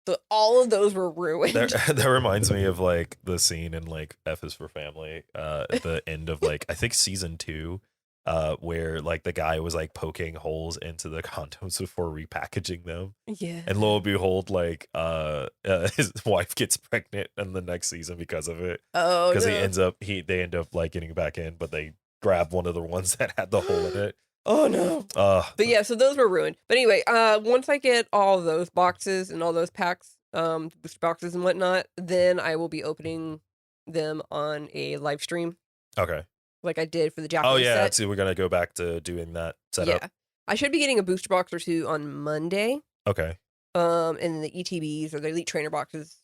Speaker 2: So all of those were ruined.
Speaker 1: That reminds me of like the scene in like F is for Family at the end of like I think season 2, where like the guy was like poking holes into the condoms before repackaging them.
Speaker 2: Yeah.
Speaker 1: And lo and behold, like his wife gets pregnant in the next season because of it.
Speaker 2: Oh,
Speaker 1: because
Speaker 2: no.
Speaker 1: they end up like getting back in, but they grab one of the ones that had the hole in it.
Speaker 2: Oh no. But yeah, so those were ruined. But anyway, once I get all those boxes and all those packs, booster boxes and whatnot, then I will be opening them on a live stream.
Speaker 1: Okay.
Speaker 2: Like I did for the Japanese
Speaker 1: Oh yeah,
Speaker 2: set.
Speaker 1: so we're gonna go back to doing that setup.
Speaker 2: Yeah. I should be getting a booster box or 2 on Monday.
Speaker 1: Okay.
Speaker 2: And the ETBs or the Elite Trainer boxes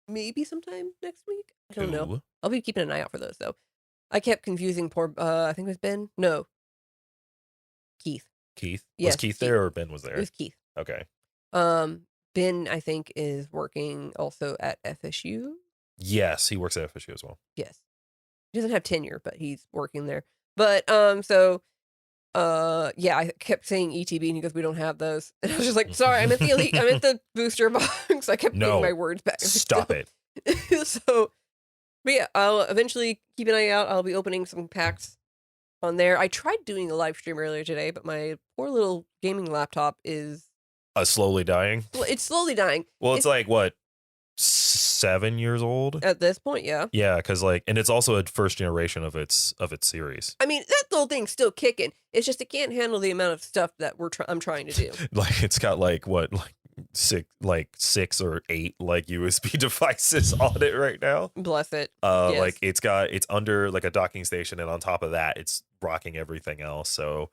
Speaker 2: maybe sometime next week. I don't know. I'll be keeping an eye out for those though. I kept confusing poor I think it was Ben. No. Keith.
Speaker 1: Was Keith there or Ben was there?
Speaker 2: It was Keith.
Speaker 1: Okay.
Speaker 2: Ben, I think, is working also at FSU.
Speaker 1: Yes, he works at FSU as well.
Speaker 2: Yes. He doesn't have tenure, but he's working there. But yeah, I kept saying ETB and he goes, we don't have those. And I was just like, sorry, I meant the elite, I meant the booster box. I kept getting my words back.
Speaker 1: Stop it.
Speaker 2: So but yeah, I'll eventually keep an eye out. I'll be opening some packs on there. I tried doing a live stream earlier today, but my poor little gaming laptop is
Speaker 1: slowly dying.
Speaker 2: It's slowly dying.
Speaker 1: Well, it's like what, 7 years old
Speaker 2: at this point. Yeah,
Speaker 1: because like, and it's also a first generation of its series.
Speaker 2: I mean, that little thing's still kicking. It's just it can't handle the amount of stuff that I'm trying to do.
Speaker 1: Like it's got like what, like 6 or 8 like USB devices on it right now.
Speaker 2: Bless it.
Speaker 1: Yes. Like it's under like a docking station, and on top of that it's rocking everything else. So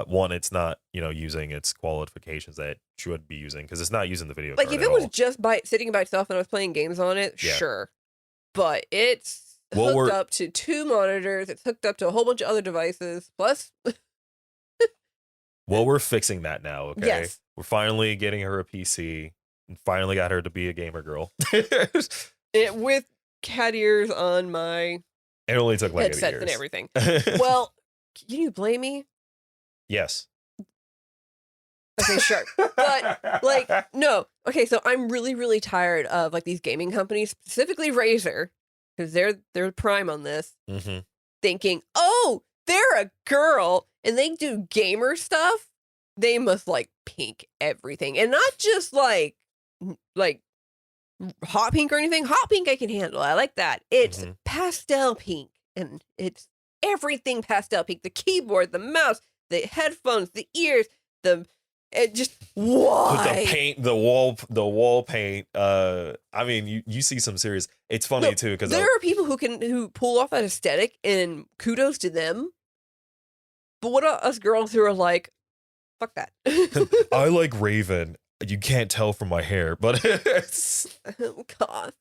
Speaker 1: one, it's not using its qualifications that it should be using, because it's not using the video
Speaker 2: like
Speaker 1: card
Speaker 2: if it was just sitting by itself and I was playing games on it,
Speaker 1: yeah.
Speaker 2: Sure, but it's hooked up to 2 monitors, it's hooked up to a whole bunch of other devices plus
Speaker 1: well, we're fixing that now. Okay,
Speaker 2: yes.
Speaker 1: We're finally getting her a PC and finally got her to be a gamer girl.
Speaker 2: With cat ears on my
Speaker 1: it only took like
Speaker 2: headsets and everything. Well, can you blame me?
Speaker 1: Yes.
Speaker 2: Okay, sure. But like, no. Okay, so I'm really, really tired of like these gaming companies, specifically Razer, because they're prime on this, thinking, oh, they're a girl and they do gamer stuff. They must like pink everything, and not just like hot pink or anything. Hot pink I can handle. I like that. It's pastel pink, and it's everything pastel pink. The keyboard, the mouse, the headphones, the ears, just why?
Speaker 1: The paint, the wall paint. I mean, you see some serious. It's funny too, because
Speaker 2: there are people who pull off that aesthetic, and kudos to them. But what are us girls who are like, fuck that?
Speaker 1: I like Raven. You can't tell from my hair, but
Speaker 2: God,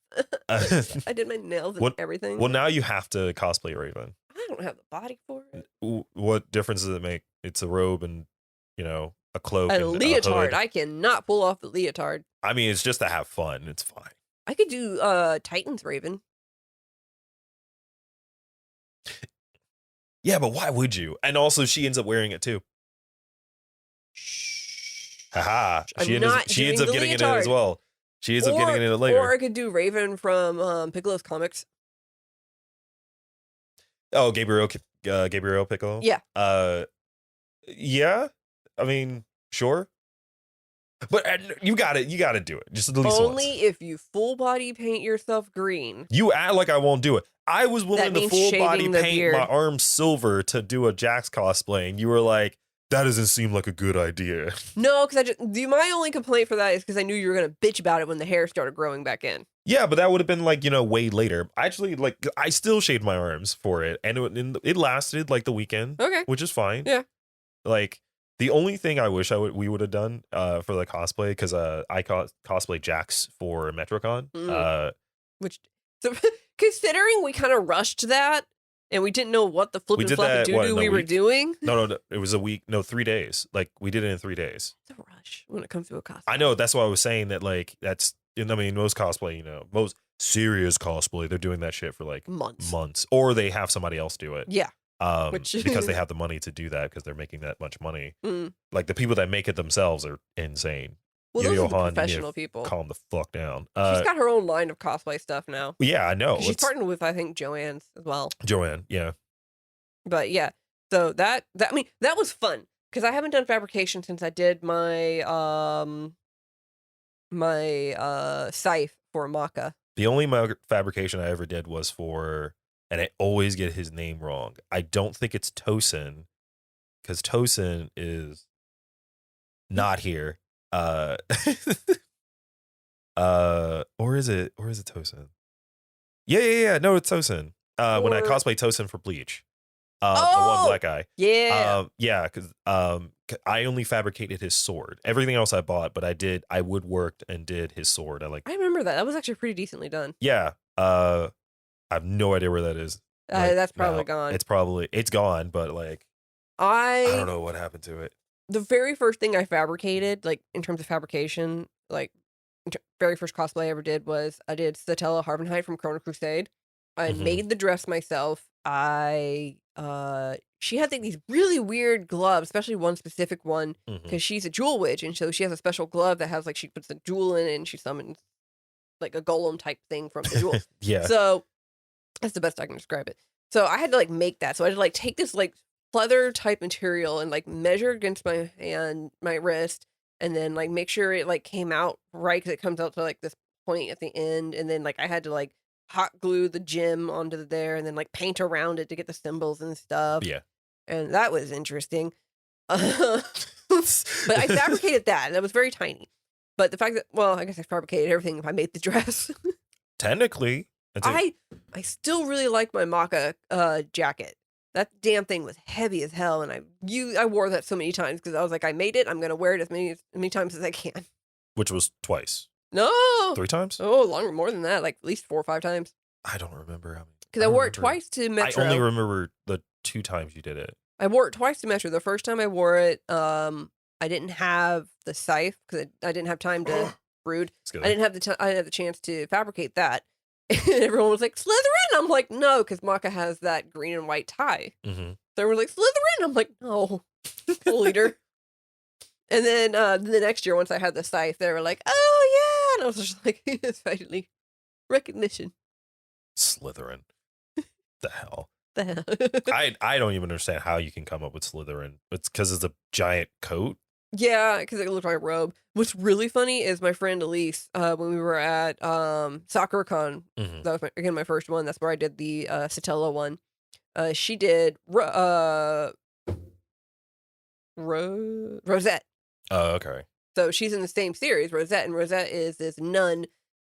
Speaker 2: I did my nails and everything.
Speaker 1: Well, now you have to cosplay Raven.
Speaker 2: I don't have the body for it.
Speaker 1: What difference does it make? It's a robe and a cloak
Speaker 2: and leotard.
Speaker 1: A
Speaker 2: I cannot pull off the leotard.
Speaker 1: I mean, it's just to have fun. It's fine.
Speaker 2: I could do Titan's Raven.
Speaker 1: Yeah, but why would you? And also, she ends up wearing it too. Haha. She ends up getting it in as well. She ends up getting it in later.
Speaker 2: Or I could do Raven from Piccolo's comics.
Speaker 1: Oh, Gabriel Piccolo?
Speaker 2: Yeah.
Speaker 1: Yeah. I mean, sure. But you got to do it. Just at least
Speaker 2: only
Speaker 1: once.
Speaker 2: If you full body paint yourself green.
Speaker 1: You act like I won't do it. I was willing to full body paint my arms silver to do a Jax cosplay, and you were like, that doesn't seem like a good idea.
Speaker 2: No, because my only complaint for that is because I knew you were going to bitch about it when the hair started growing back in.
Speaker 1: Yeah, but that would have been like, way later. Actually, like, I still shaved my arms for it, and it lasted like the weekend.
Speaker 2: Okay.
Speaker 1: Which is fine.
Speaker 2: Yeah.
Speaker 1: Like, the only thing I wish we would have done for the cosplay, because I cosplay Jax for MetroCon.
Speaker 2: Considering we kind of rushed that, and we didn't know what the flippin' floppy doo-doo we were doing.
Speaker 1: No, it was a week. No, 3 days. Like, we did it in 3 days.
Speaker 2: It's a rush. rush when it comes to a cosplay.
Speaker 1: I know, that's why I was saying that, like, that's, I mean, most cosplay, most serious cosplay, they're doing that shit for like months, or they have somebody else do it.
Speaker 2: Yeah.
Speaker 1: Because they have the money to do that because they're making that much money.
Speaker 2: Mm.
Speaker 1: Like, the people that make it themselves are insane.
Speaker 2: Well, those are the professional people.
Speaker 1: Calm the fuck down.
Speaker 2: She's got her own line of cosplay stuff now.
Speaker 1: Yeah, I know.
Speaker 2: She's partnered with, I think, Joanne's as well.
Speaker 1: Joanne, yeah.
Speaker 2: But yeah, so that was fun because I haven't done fabrication since I did my scythe for Maka.
Speaker 1: The only fabrication I ever did was for, and I always get his name wrong. I don't think it's Tosin, because Tosin is not here. Or is it Tosin? Yeah. No, it's Tosin. When I cosplay Tosin for Bleach. The one black guy.
Speaker 2: Yeah.
Speaker 1: Yeah, because I only fabricated his sword. Everything else I bought, but I woodworked and did his sword. I
Speaker 2: remember that. That was actually pretty decently done.
Speaker 1: Yeah. I have no idea where that is.
Speaker 2: That's probably gone.
Speaker 1: It's gone, but like I don't know what happened to it.
Speaker 2: The very first thing I fabricated, like in terms of fabrication, like very first cosplay I ever did was I did Satella Harvenheit from Chrono Crusade. I made the dress myself. She had like these really weird gloves, especially one specific one, because she's a jewel witch, and so she has a special glove that has like she puts the jewel in it and she summons like a golem type thing from the jewel.
Speaker 1: Yeah.
Speaker 2: So that's the best I can describe it. So I had to like make that. So I had to like take this like pleather type material and like measure against my hand, my wrist, and then like make sure it like came out right because it comes out to like this point at the end, and then like I had to like hot glue the gem onto there and then like paint around it to get the symbols and stuff.
Speaker 1: Yeah.
Speaker 2: And that was interesting. But I fabricated that. That was very tiny. But the fact that, well, I guess I fabricated everything if I made the dress.
Speaker 1: Technically.
Speaker 2: I still really like my Maka jacket. That damn thing was heavy as hell, and I wore that so many times because I was like, I made it. I'm gonna wear it as many times as I can.
Speaker 1: Which was twice.
Speaker 2: No,
Speaker 1: 3 times.
Speaker 2: Oh, more than that, like at least 4 or 5 times.
Speaker 1: I don't remember how many.
Speaker 2: Because I wore it twice to Metro.
Speaker 1: I only remember the 2 times you did it.
Speaker 2: I wore it twice to Metro. The first time I wore it, I didn't have the scythe because I didn't have time to brood. I didn't have the chance to fabricate that. And everyone was like, Slytherin! I'm like, no, because Maka has that green and white tie. So everyone's like, Slytherin! I'm like, no, leader. And then the next year, once I had the scythe, they were like, oh, yeah. And I was just like, it's finally recognition.
Speaker 1: Slytherin. The hell?
Speaker 2: The hell?
Speaker 1: I don't even understand how you can come up with Slytherin. It's because it's a giant coat.
Speaker 2: Yeah, because it looked like a robe. What's really funny is my friend Elise, when we were at SoccerCon, that was my first one. That's where I did the Satella one. She did Rosette.
Speaker 1: Oh, okay.
Speaker 2: So she's in the same series, Rosette, and Rosette is this nun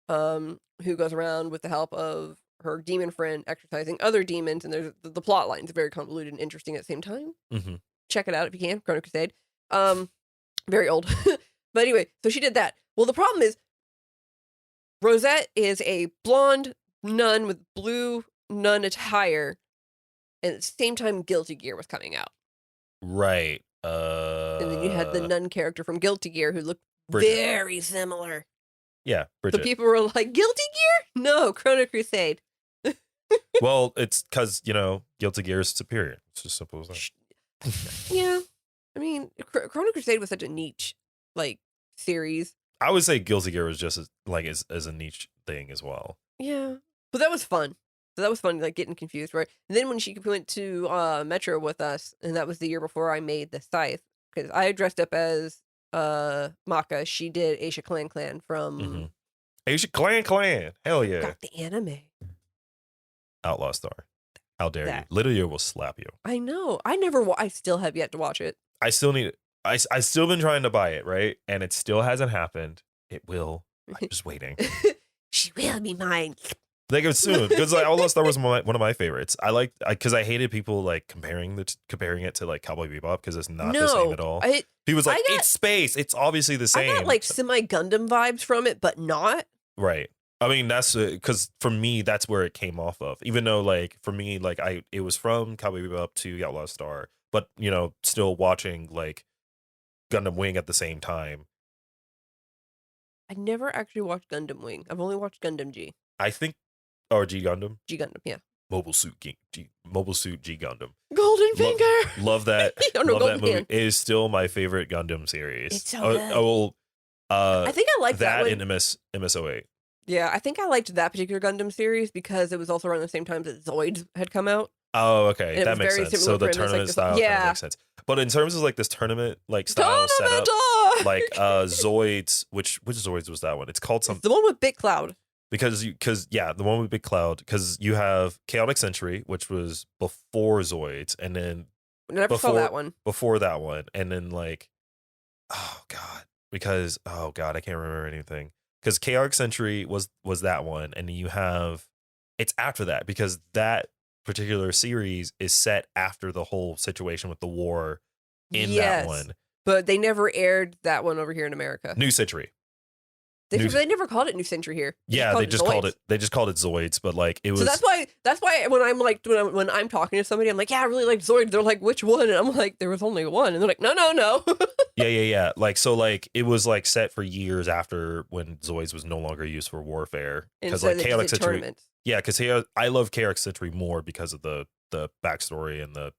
Speaker 2: who goes around with the help of her demon friend exercising other demons, and there's the plot lines are very convoluted and interesting at the same time. Check it out if you can, Chrono Crusade. Very old. But anyway, so she did that. Well, the problem is Rosette is a blonde nun with blue nun attire, and at the same time Guilty Gear was coming out.
Speaker 1: Right.
Speaker 2: And then you had the nun character from Guilty Gear who looked very similar.
Speaker 1: Yeah, Bridget.
Speaker 2: So people were like, Guilty Gear? No, Chrono Crusade.
Speaker 1: Well, it's because, Guilty Gear is superior. It's just simple as that.
Speaker 2: Yeah. I mean, Chrono Crusade was such a niche, series.
Speaker 1: I would say Guilty Gear was just as a niche thing as well.
Speaker 2: Yeah. But that was fun. So that was fun, getting confused, right? And then when she went to Metro with us, and that was the year before I made the scythe, because I dressed up as Maka. She did Aisha Clan from...
Speaker 1: Aisha Clan! Hell yeah.
Speaker 2: Got the anime.
Speaker 1: Outlaw Star. How dare you? Lydia will slap you.
Speaker 2: I know. I still have yet to watch it.
Speaker 1: I still need it. I still been trying to buy it, right? And it still hasn't happened. It will. I'm just waiting.
Speaker 2: She will be mine.
Speaker 1: Like it soon, because Outlaw Star was one of my favorites. Because I hated people comparing it to Cowboy Bebop because it's not the same at all. People's like, it's space. It's obviously the same.
Speaker 2: I got semi Gundam vibes from it, but not.
Speaker 1: Right. I mean, that's because for me, that's where it came off of. Even though, for me, it was from Cowboy Bebop to Outlaw Star, but still watching Gundam Wing at the same time.
Speaker 2: I never actually watched Gundam Wing. I've only watched Gundam G.
Speaker 1: I think, or G Gundam.
Speaker 2: G Gundam, yeah.
Speaker 1: Mobile Suit G Gundam.
Speaker 2: Golden Finger.
Speaker 1: Love that.
Speaker 2: Oh, no,
Speaker 1: love
Speaker 2: Golden
Speaker 1: that movie.
Speaker 2: Hand.
Speaker 1: It is still my favorite Gundam series.
Speaker 2: It's so good.
Speaker 1: I
Speaker 2: think I liked that one.
Speaker 1: in MS-08.
Speaker 2: Yeah, I think I liked that particular Gundam series because it was also around the same time that Zoids had come out.
Speaker 1: Oh, okay,
Speaker 2: And
Speaker 1: that makes sense. So the tournament style kind of makes sense. But in terms of like this tournament like style setup, like Zoids, which Zoids was that one? It's called something.
Speaker 2: The one with Big Cloud.
Speaker 1: Because the one with Big Cloud, because you have Chaotic Century, which was before Zoids, and then
Speaker 2: Never saw that one.
Speaker 1: Before that one, and then like, oh god, I can't remember anything. Because Chaotic Century was that one, and you have it's after that because that particular series is set after the whole situation with the war in that one.
Speaker 2: But they never aired that one over here in America.
Speaker 1: New Century.
Speaker 2: They never called it New Century here.
Speaker 1: They just called it Zoids, but like it was.
Speaker 2: So that's why when I'm like when I'm talking to somebody, I'm like, yeah, I really like Zoids. They're like, which one? And I'm like, there was only one, and they're like, no.
Speaker 1: Yeah. Like so, like it was like set for years after when Zoids was no longer used for warfare because like Chaotic Century. Yeah, because I love Chaotic Century more because of the backstory and the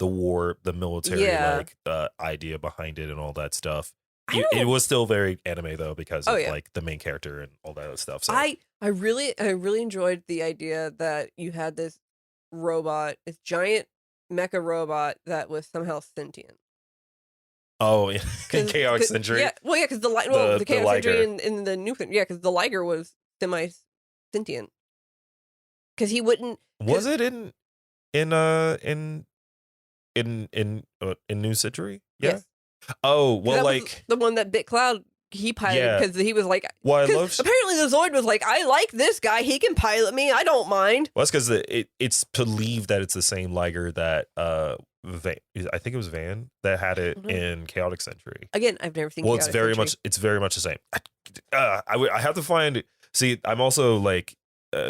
Speaker 1: war, the military like idea behind it and all that stuff. It was still very anime though because of like the main character and all that other stuff. So
Speaker 2: I really enjoyed the idea that you had this robot, this giant mecha robot that was somehow sentient.
Speaker 1: Oh, in Chaotic Century.
Speaker 2: Yeah, well, yeah, because the Chaotic Century in the new thing, because the Liger was semi sentient. Because he wouldn't.
Speaker 1: Was it in New Century? Yeah. Yes. Oh, well, like
Speaker 2: the one that Big Cloud he piloted because he was like, apparently the Zoid was like, I like this guy, he can pilot me, I don't mind.
Speaker 1: Well, that's because it's believed that it's the same Liger that I think it was Van that had it in Chaotic Century.
Speaker 2: Again, I've never seen.
Speaker 1: Well, it's very much the same. I have to find. See, I'm also like.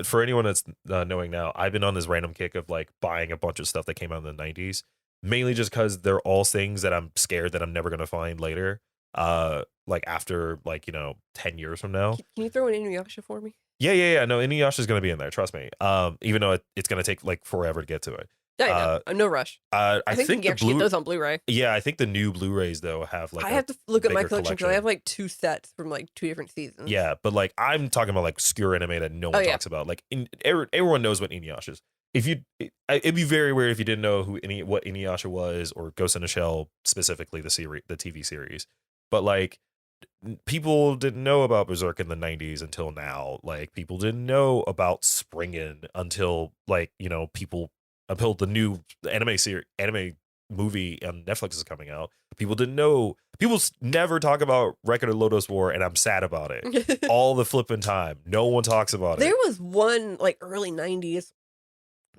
Speaker 1: For anyone that's knowing now, I've been on this random kick of like buying a bunch of stuff that came out in the 90s, mainly just because they're all things that I'm scared that I'm never going to find later. Like after 10 years from now.
Speaker 2: Can you throw an Inuyasha for me?
Speaker 1: Yeah. No, Inuyasha's going to be in there. Trust me. Even though it's going to take like forever to get to it.
Speaker 2: Yeah, no rush.
Speaker 1: I think
Speaker 2: you can actually get those on Blu-ray.
Speaker 1: Yeah, I think the new Bluerays though have like.
Speaker 2: I have to look at my collection because I have like 2 sets from like 2 different seasons.
Speaker 1: Yeah, but like I'm talking about like obscure anime that no one talks about. Like everyone knows what Inuyasha is. It'd be very weird if you didn't know what Inuyasha was or Ghost in the Shell specifically the TV series. But like people didn't know about Berserk in the 90s until now. Like people didn't know about Springen until until the new anime movie on Netflix is coming out. People never talk about Record of Lodoss War, and I'm sad about it. All the flipping time. No one talks about it.
Speaker 2: There was one like early 90s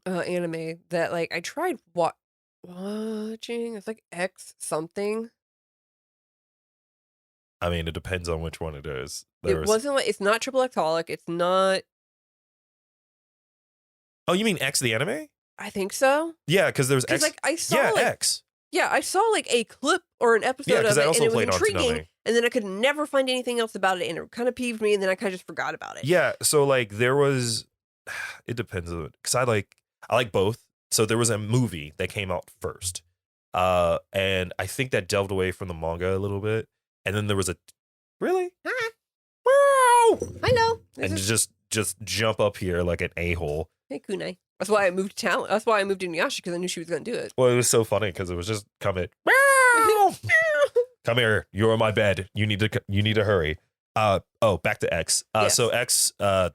Speaker 2: anime that like I tried watching. It's like X something.
Speaker 1: I mean, it depends on which one it is.
Speaker 2: It's not Triple Xholic. It's not.
Speaker 1: Oh, you mean X the anime?
Speaker 2: I think so.
Speaker 1: Yeah, because there's X.
Speaker 2: Like I saw
Speaker 1: X.
Speaker 2: Yeah, I saw like a clip or an episode of it, and it was intriguing. And then I could never find anything else about it, and it kind of peeved me. And then I kind of just forgot about it.
Speaker 1: Yeah, so like there was. It depends on because I like both. So there was a movie that came out first, and I think that delved away from the manga a little bit. And then there was a really.
Speaker 2: Wow! Hello.
Speaker 1: And just jump up here like an a-hole.
Speaker 2: Hey, Kunai. That's why I moved to town. That's why I moved to Inuyasha because I knew she was going to do it.
Speaker 1: Well, it was so funny because it was just come in. Come here. You're on my bed. You need to hurry. Back to X. Yes. So X. I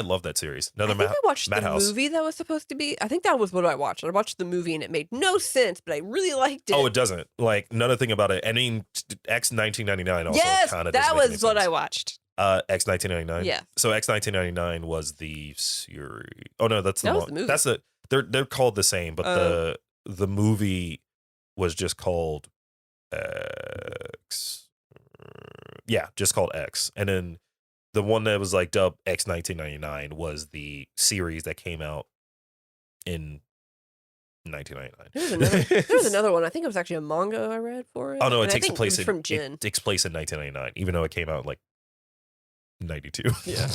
Speaker 1: love that series.
Speaker 2: I watched the movie that was supposed to be. I think that was what I watched. I watched the movie and it made no sense, but I really liked it.
Speaker 1: Oh, it doesn't. Like another thing about it. I mean, X 1999 also kind of.
Speaker 2: That was what I watched.
Speaker 1: X 1999.
Speaker 2: Yeah.
Speaker 1: So X 1999 was the series. Oh no, that's the
Speaker 2: movie.
Speaker 1: That's they're called the same, but the movie was just called X. Yeah, just called X. And then the one that was like dubbed X 1999 was the series that came out in 1999.
Speaker 2: There was another one. I think it was actually a manga I read for it.
Speaker 1: Oh no,
Speaker 2: it from Jin.
Speaker 1: It takes place in 1999, even though it came out like 92.
Speaker 2: Yeah.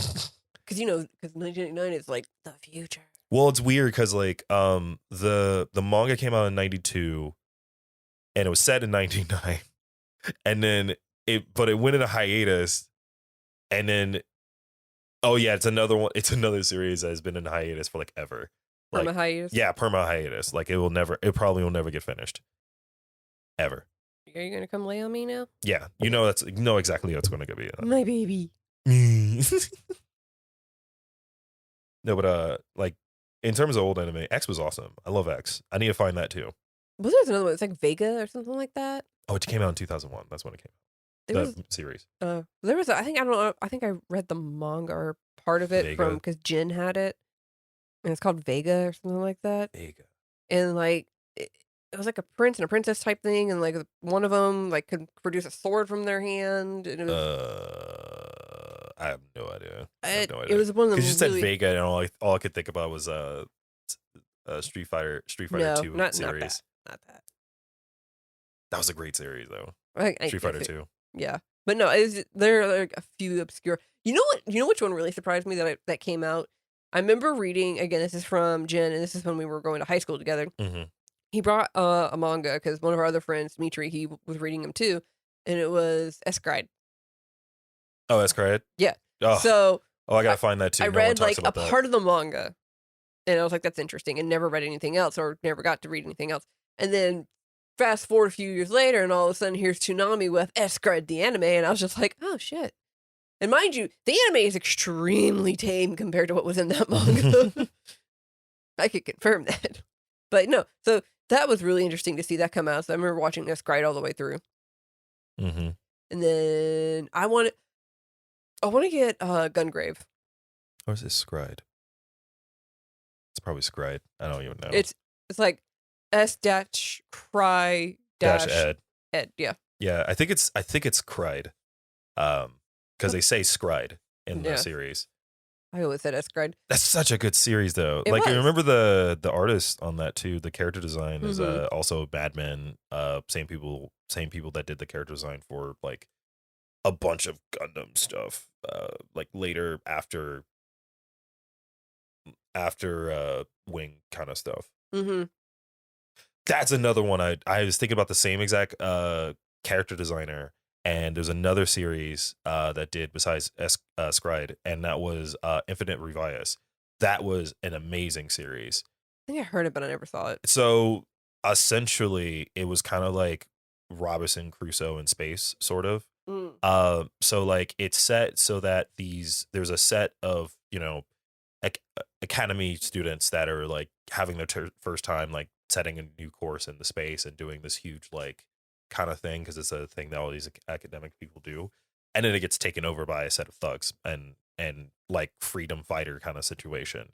Speaker 2: Because 1999 is like the future.
Speaker 1: Well, it's weird because like the manga came out in 92 and it was set in 99, and then it went into hiatus, and then it's another one. It's another series that has been in hiatus for like ever. Like,
Speaker 2: perma hiatus.
Speaker 1: Yeah, perma hiatus. Like it probably will never get finished. Ever.
Speaker 2: Are you gonna come lay on me now?
Speaker 1: Yeah, you know exactly what's going to be.
Speaker 2: My baby.
Speaker 1: No, but like in terms of old anime, X was awesome. I love X. I need to find that too.
Speaker 2: Well, there's another one. It's like Vega or something like that.
Speaker 1: Oh, it came out in 2001. That's when it came out. The series.
Speaker 2: There was. I don't know. I think I read the manga or part of it
Speaker 1: Vega.
Speaker 2: because Jin had it, and it's called Vega or something like that.
Speaker 1: Vega.
Speaker 2: And like it was like a prince and a princess type thing, and like one of them like could produce a sword from their hand. And it was,
Speaker 1: I have no idea.
Speaker 2: It was one of them.
Speaker 1: Because you said Vega, and all I could think about was Street Fighter 2 series.
Speaker 2: Not that.
Speaker 1: That was a great series though.
Speaker 2: Street
Speaker 1: Fighter 2.
Speaker 2: Yeah, but no, there are like a few obscure. You know what? You know which one really surprised me that came out. I remember reading again. This is from Jen, and this is when we were going to high school together.
Speaker 1: Mm-hmm.
Speaker 2: He brought a manga because one of our other friends, Dimitri, he was reading them too, and it was Escride.
Speaker 1: Oh, Escride?
Speaker 2: Yeah.
Speaker 1: Oh.
Speaker 2: So
Speaker 1: I gotta find that too.
Speaker 2: I read like a part of the manga, and I was like, "That's interesting," and never read anything else, or never got to read anything else. And then fast forward a few years later, and all of a sudden, here's Toonami with Escride the anime, and I was just like, "Oh shit!" And mind you, the anime is extremely tame compared to what was in that manga. I could confirm that, but no. So that was really interesting to see that come out. So I remember watching Escride all the way through.
Speaker 1: Mm-hmm.
Speaker 2: And then I want to get Gungrave.
Speaker 1: Or is it Scride? It's probably Scride. I don't even know.
Speaker 2: It's like S-cry
Speaker 1: -ed.
Speaker 2: Ed. Yeah.
Speaker 1: Yeah, I think it's Cried. Because they say Scride in the series.
Speaker 2: I always said Escride.
Speaker 1: That's such a good series though.
Speaker 2: It
Speaker 1: like
Speaker 2: was.
Speaker 1: I remember the artist on that too. The character design is also Mad Men. Same people that did the character design for like a bunch of Gundam stuff. Like later after Wing kind of stuff.
Speaker 2: Mm-hmm.
Speaker 1: That's another one. I was thinking about the same exact character designer, and there's another series that did besides Scride, and that was Infinite Revias. That was an amazing series.
Speaker 2: I think I heard it, but I never saw it.
Speaker 1: So essentially, it was kind of like Robinson Crusoe in space, sort of.
Speaker 2: Mm.
Speaker 1: So like it's set so that there's a set of academy students that are like having their first time like setting a new course into space and doing this huge like kind of thing because it's a thing that all these academic people do, and then it gets taken over by a set of thugs and like freedom fighter kind of situation.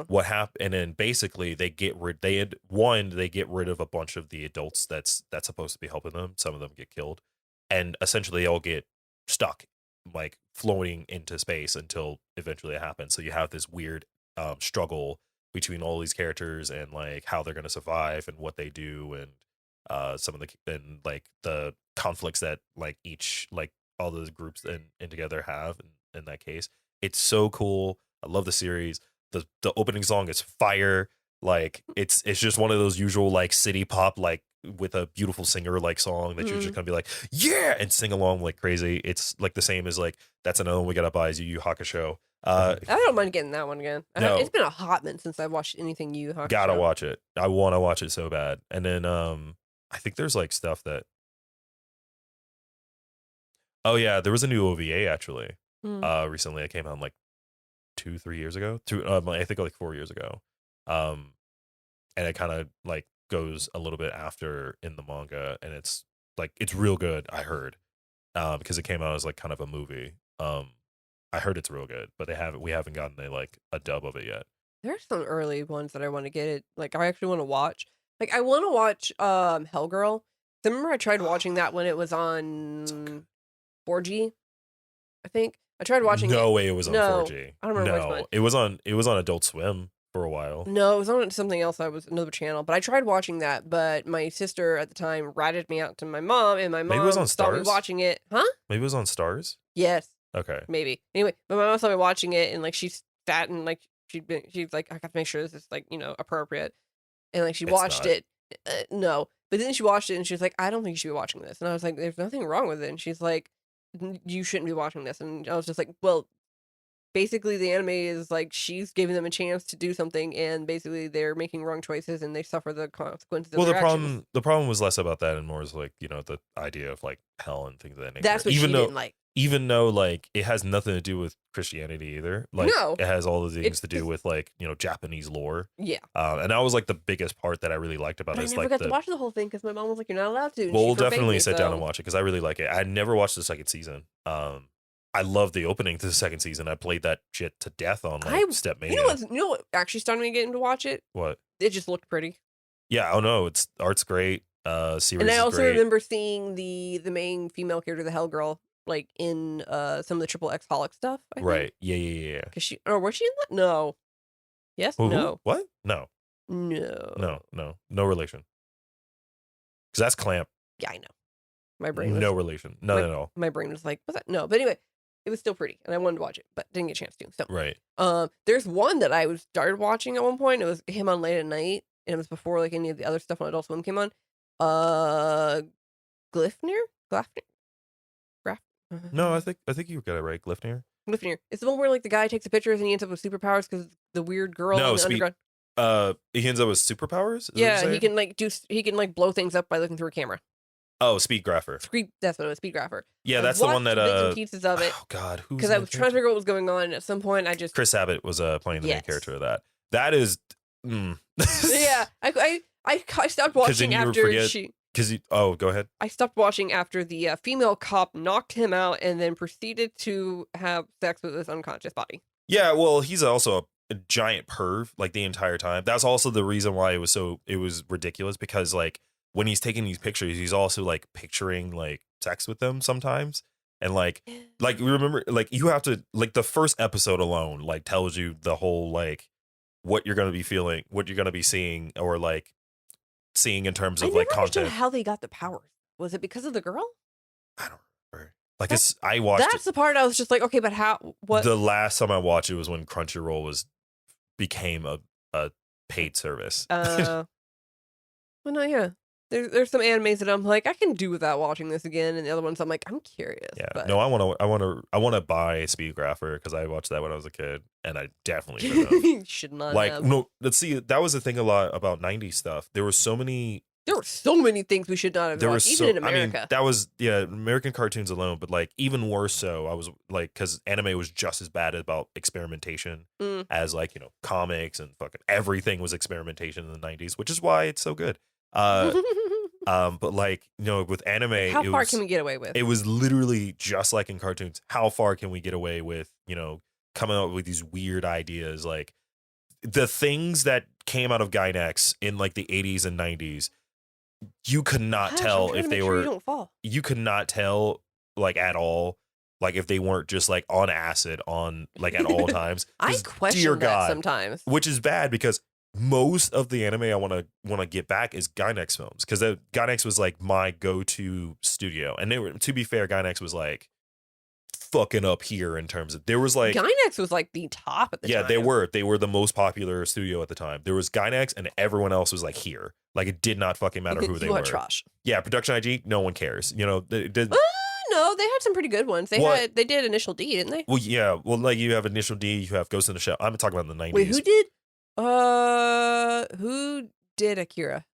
Speaker 1: What happened? And then basically they get rid of a bunch of the adults that's supposed to be helping them. Some of them get killed, and essentially they all get stuck like floating into space until eventually it happens. So you have this weird struggle between all these characters and like how they're going to survive and what they do, and some of the conflicts that like each like all those groups and together have in that case. It's so cool. I love the series. The opening song is fire. Like it's just one of those usual like city pop like with a beautiful singer like song that you're just gonna be like yeah and sing along like crazy. It's like the same as like that's another one we gotta buy is Yu Yu Hakusho.
Speaker 2: I don't mind getting that one again.
Speaker 1: No.
Speaker 2: It's been a hot minute since I've watched anything Yu Yu Hakusho.
Speaker 1: Gotta watch it. I want to watch it so bad. And then I think there's like stuff that there was a new OVA actually recently. It came out like 2-3 years ago. I think like 4 years ago. And it kind of like goes a little bit after in the manga, and it's real good. I heard because it came out as like kind of a movie. I heard it's real good, but we haven't gotten a dub of it yet.
Speaker 2: There's some early ones that I want to get it. Like I actually want to watch. Like I want to watch Hellgirl. I remember I tried watching that when it was on 4G. I think I tried watching.
Speaker 1: No way, it was on 4G.
Speaker 2: I don't remember which one.
Speaker 1: It was on Adult Swim for a while.
Speaker 2: No, it was on something else. I was another channel, but I tried watching that. But my sister at the time ratted me out to my mom, and my
Speaker 1: Maybe it was
Speaker 2: mom
Speaker 1: on
Speaker 2: saw me
Speaker 1: Stars?
Speaker 2: watching it. Huh?
Speaker 1: Maybe it was on Stars?
Speaker 2: Yes,
Speaker 1: Okay.
Speaker 2: maybe. Anyway, but my mom saw me watching it, and like she's fat, and like she's like, I got to make sure this is like appropriate, and like she
Speaker 1: It's
Speaker 2: watched
Speaker 1: not.
Speaker 2: it. No, but then she watched it, and she was like, I don't think you should be watching this, and I was like, there's nothing wrong with it, and she's like, you shouldn't be watching this, and I was just like, well. Basically, the anime is like she's giving them a chance to do something, and basically they're making wrong choices, and they suffer the consequences of
Speaker 1: Well,
Speaker 2: their actions.
Speaker 1: the problem was less about that and more is like, the idea of like hell and things of that nature.
Speaker 2: That's what she didn't like.
Speaker 1: Even though like it has nothing to do with Christianity either. Like
Speaker 2: No.
Speaker 1: it has all the things
Speaker 2: It's
Speaker 1: to do
Speaker 2: just-
Speaker 1: with like, Japanese lore.
Speaker 2: Yeah,
Speaker 1: And that was like the biggest part that I really liked about
Speaker 2: but I
Speaker 1: it. Is
Speaker 2: never
Speaker 1: like
Speaker 2: got to watch the whole thing because my mom was like, "You're not allowed to." and
Speaker 1: well,
Speaker 2: she
Speaker 1: we'll
Speaker 2: forbade
Speaker 1: definitely
Speaker 2: me,
Speaker 1: sit down
Speaker 2: so-
Speaker 1: and watch it because I really like it. I never watched the second season. I love the opening to the second season. I played that shit to death on like Stepmania.
Speaker 2: You know what actually started me getting to watch it?
Speaker 1: What?
Speaker 2: It just looked pretty.
Speaker 1: Yeah. Oh no, art's great. Series
Speaker 2: And I
Speaker 1: is
Speaker 2: also
Speaker 1: great.
Speaker 2: remember seeing the main female character, the Hell Girl, like in some of the Triple X Holic stuff. I think.
Speaker 1: Right. Yeah.
Speaker 2: Because she, or was she in that? No. Yes.
Speaker 1: Who?
Speaker 2: No.
Speaker 1: What? No.
Speaker 2: No.
Speaker 1: No relation. Because that's Clamp.
Speaker 2: Yeah, I know. My brain was
Speaker 1: No relation. None at all.
Speaker 2: My brain was like, what's that? No, but anyway, it was still pretty, and I wanted to watch it, but didn't get a chance to. So,
Speaker 1: Right.
Speaker 2: there's one that I started watching at one point. It was him on late at night, and it was before like any of the other stuff on Adult Swim came on. Glifnir.
Speaker 1: No, I think you got it right. Glifnir.
Speaker 2: Glifnir. It's the one where like the guy takes a pictures and he ends up with superpowers because the weird girl
Speaker 1: No,
Speaker 2: in the underground.
Speaker 1: He ends up with superpowers. Is that what
Speaker 2: Yeah,
Speaker 1: you're
Speaker 2: he can like blow things up by looking through a camera.
Speaker 1: Oh, Speed Grapher.
Speaker 2: That's what it was, Speed Grapher.
Speaker 1: Yeah,
Speaker 2: I
Speaker 1: that's the one that
Speaker 2: watched bits and pieces of it
Speaker 1: Oh God, who's
Speaker 2: because I was trying to figure out what was going on. And at some point, I just
Speaker 1: Chris Abbott was playing the main
Speaker 2: Yes.
Speaker 1: character of that. That is.
Speaker 2: yeah, I stopped
Speaker 1: 'Cause then
Speaker 2: watching
Speaker 1: you
Speaker 2: after
Speaker 1: forget-
Speaker 2: she.
Speaker 1: Because go ahead.
Speaker 2: I stopped watching after the female cop knocked him out and then proceeded to have sex with his unconscious body.
Speaker 1: Yeah, well, he's also a giant perv like the entire time. That's also the reason why it was ridiculous because like when he's taking these pictures, he's also like picturing like sex with them sometimes. And like remember like you have to like the first episode alone like tells you the whole like what you're going to be feeling, what you're going to be seeing or like seeing in terms of like
Speaker 2: never understood
Speaker 1: content.
Speaker 2: how they got the powers. Was it because of the girl?
Speaker 1: I don't remember. Like I watched
Speaker 2: That's the part I was just like, okay, but how? What?
Speaker 1: the last time I watched it was when Crunchyroll became a paid service.
Speaker 2: Well, no, yeah. There's some animes that I'm like, I can do without watching this again, and the other ones I'm like, I'm curious.
Speaker 1: Yeah,
Speaker 2: but...
Speaker 1: no, I want to buy Speed Grapher because I watched that when I was a kid, and I definitely should have.
Speaker 2: should not
Speaker 1: Like,
Speaker 2: have.
Speaker 1: no, let's see. That was the thing a lot about '90s stuff. There were so many.
Speaker 2: There were so many things we should not have
Speaker 1: There
Speaker 2: watched,
Speaker 1: was
Speaker 2: even in America.
Speaker 1: I mean, that was American cartoons alone, but like even worse so. I was like, because anime was just as bad about experimentation as like comics and fucking everything was experimentation in the '90s, which is why it's so good. But like with anime,
Speaker 2: how far can we get away with?
Speaker 1: It was literally just like in cartoons. How far can we get away with coming up with these weird ideas? Like the things that came out of Gynex in like the 80s and 90s, you could not tell if they were.
Speaker 2: You don't fall.
Speaker 1: You could not tell like at all. Like if they weren't just like on acid on like at all times.
Speaker 2: I question that sometimes,
Speaker 1: which is bad because most of the anime I want to get back is Gynex films because Gynex was like my go-to studio, and they were, to be fair, Gynex was like fucking up here in terms of there was like
Speaker 2: Gynex was like the top at the time.
Speaker 1: Yeah, they were the most popular studio at the time. There was Gynex and everyone else was like here. Like it did not fucking matter who they were.
Speaker 2: Trash.
Speaker 1: Yeah, Production IG, no one cares. They did.
Speaker 2: No, they had some pretty good ones. They did Initial D, didn't they?
Speaker 1: Well, yeah. Well, like you have Initial D, you have Ghost in the Shell. I'm talking about the 90s.
Speaker 2: Wait, who did Akira?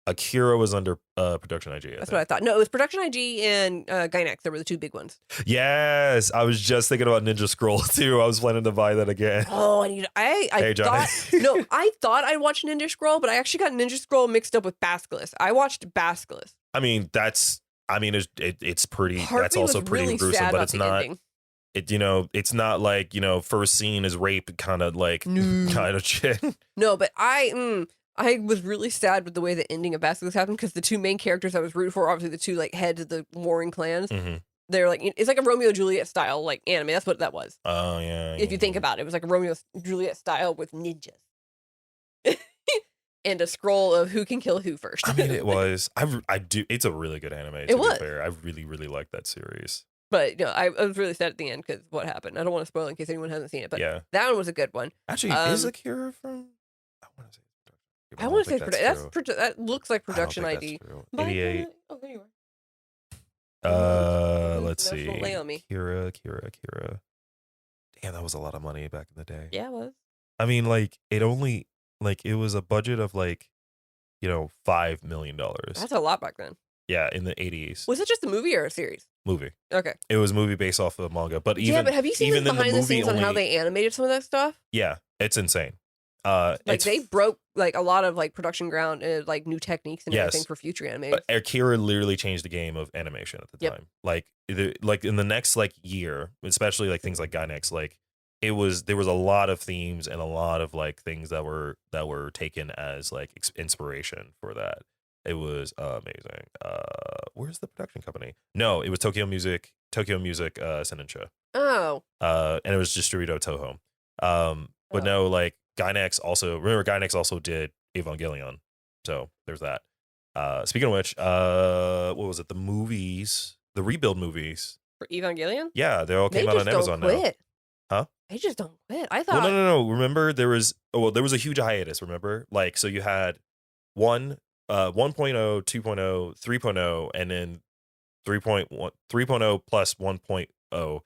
Speaker 1: Akira was under Production IG.
Speaker 2: That's what I thought. No, it was Production IG and Gynex. They were the two big ones.
Speaker 1: Yes, I was just thinking about Ninja Scroll too. I was planning to buy that again.
Speaker 2: Oh, I thought no, I thought I'd watch Ninja Scroll, but I actually got Ninja Scroll mixed up with Basculus. I watced Basculus.
Speaker 1: I mean, it's pretty.
Speaker 2: Part
Speaker 1: that's
Speaker 2: me
Speaker 1: also
Speaker 2: was
Speaker 1: pretty
Speaker 2: really
Speaker 1: gruesome,
Speaker 2: sad
Speaker 1: but
Speaker 2: about
Speaker 1: it's
Speaker 2: the
Speaker 1: not.
Speaker 2: ending.
Speaker 1: It's not like first scene is rape kind of like kind of shit.
Speaker 2: No, but I was really sad with the way the ending of Basculus happened because the two main characters I was rooting for, obviously the two like heads of the warring clans, they're like it's like a Romeo and Juliet style like anime. That's what that was.
Speaker 1: Oh yeah.
Speaker 2: If you think about it, it was like a Romeo and Juliet style with ninjas. and a scroll of who can kill who first.
Speaker 1: I mean, it was. I do. It's a really good anime.
Speaker 2: It
Speaker 1: To be
Speaker 2: was.
Speaker 1: fair, I really, really like that series.
Speaker 2: But I was really sad at the end because what happened. I don't want to spoil in case anyone hasn't seen it, but
Speaker 1: Yeah.
Speaker 2: that one was a good one.
Speaker 1: Actually, is Akira from? I want to say.
Speaker 2: I want to say that looks like production
Speaker 1: I don't
Speaker 2: ID.
Speaker 1: think that's true. 88.
Speaker 2: Oh, there you are.
Speaker 1: Let's see.
Speaker 2: Lay on me.
Speaker 1: Akira. Damn, that was a lot of money back in the day.
Speaker 2: Yeah, it was.
Speaker 1: I mean, like it was a budget of like, $5 million.
Speaker 2: That's a lot back then.
Speaker 1: Yeah, in the 80s.
Speaker 2: Was it just a movie or a series?
Speaker 1: Movie.
Speaker 2: Okay.
Speaker 1: It was a movie based off of manga, but even
Speaker 2: but have you seen
Speaker 1: even
Speaker 2: the
Speaker 1: in the
Speaker 2: behind the
Speaker 1: movie
Speaker 2: scenes on how they animated some of that stuff?
Speaker 1: Yeah, it's insane.
Speaker 2: Like they broke like a lot of like production ground and like new techniques and everything for future animation.
Speaker 1: But Akira literally changed the game of animation at the time. Like in the next like year, especially like things like Gainax, like there was a lot of themes and a lot of like things that were taken as like inspiration for that. It was amazing. Where's the production company? No, it was Tokyo Music Senensha.
Speaker 2: Oh.
Speaker 1: And it was distributed Toho. But no, like Gainax also did Evangelion. So there's that. Speaking of which, what was it? The movies, the rebuild movies.
Speaker 2: For Evangelion?
Speaker 1: Yeah, they all came out on Amazon now. Huh?
Speaker 2: They just don't quit. I thought.
Speaker 1: Well, no. Remember, there was a huge hiatus. Remember, like, so you had 1.0, 2.0, 3.0, and then 3.0 plus 1.0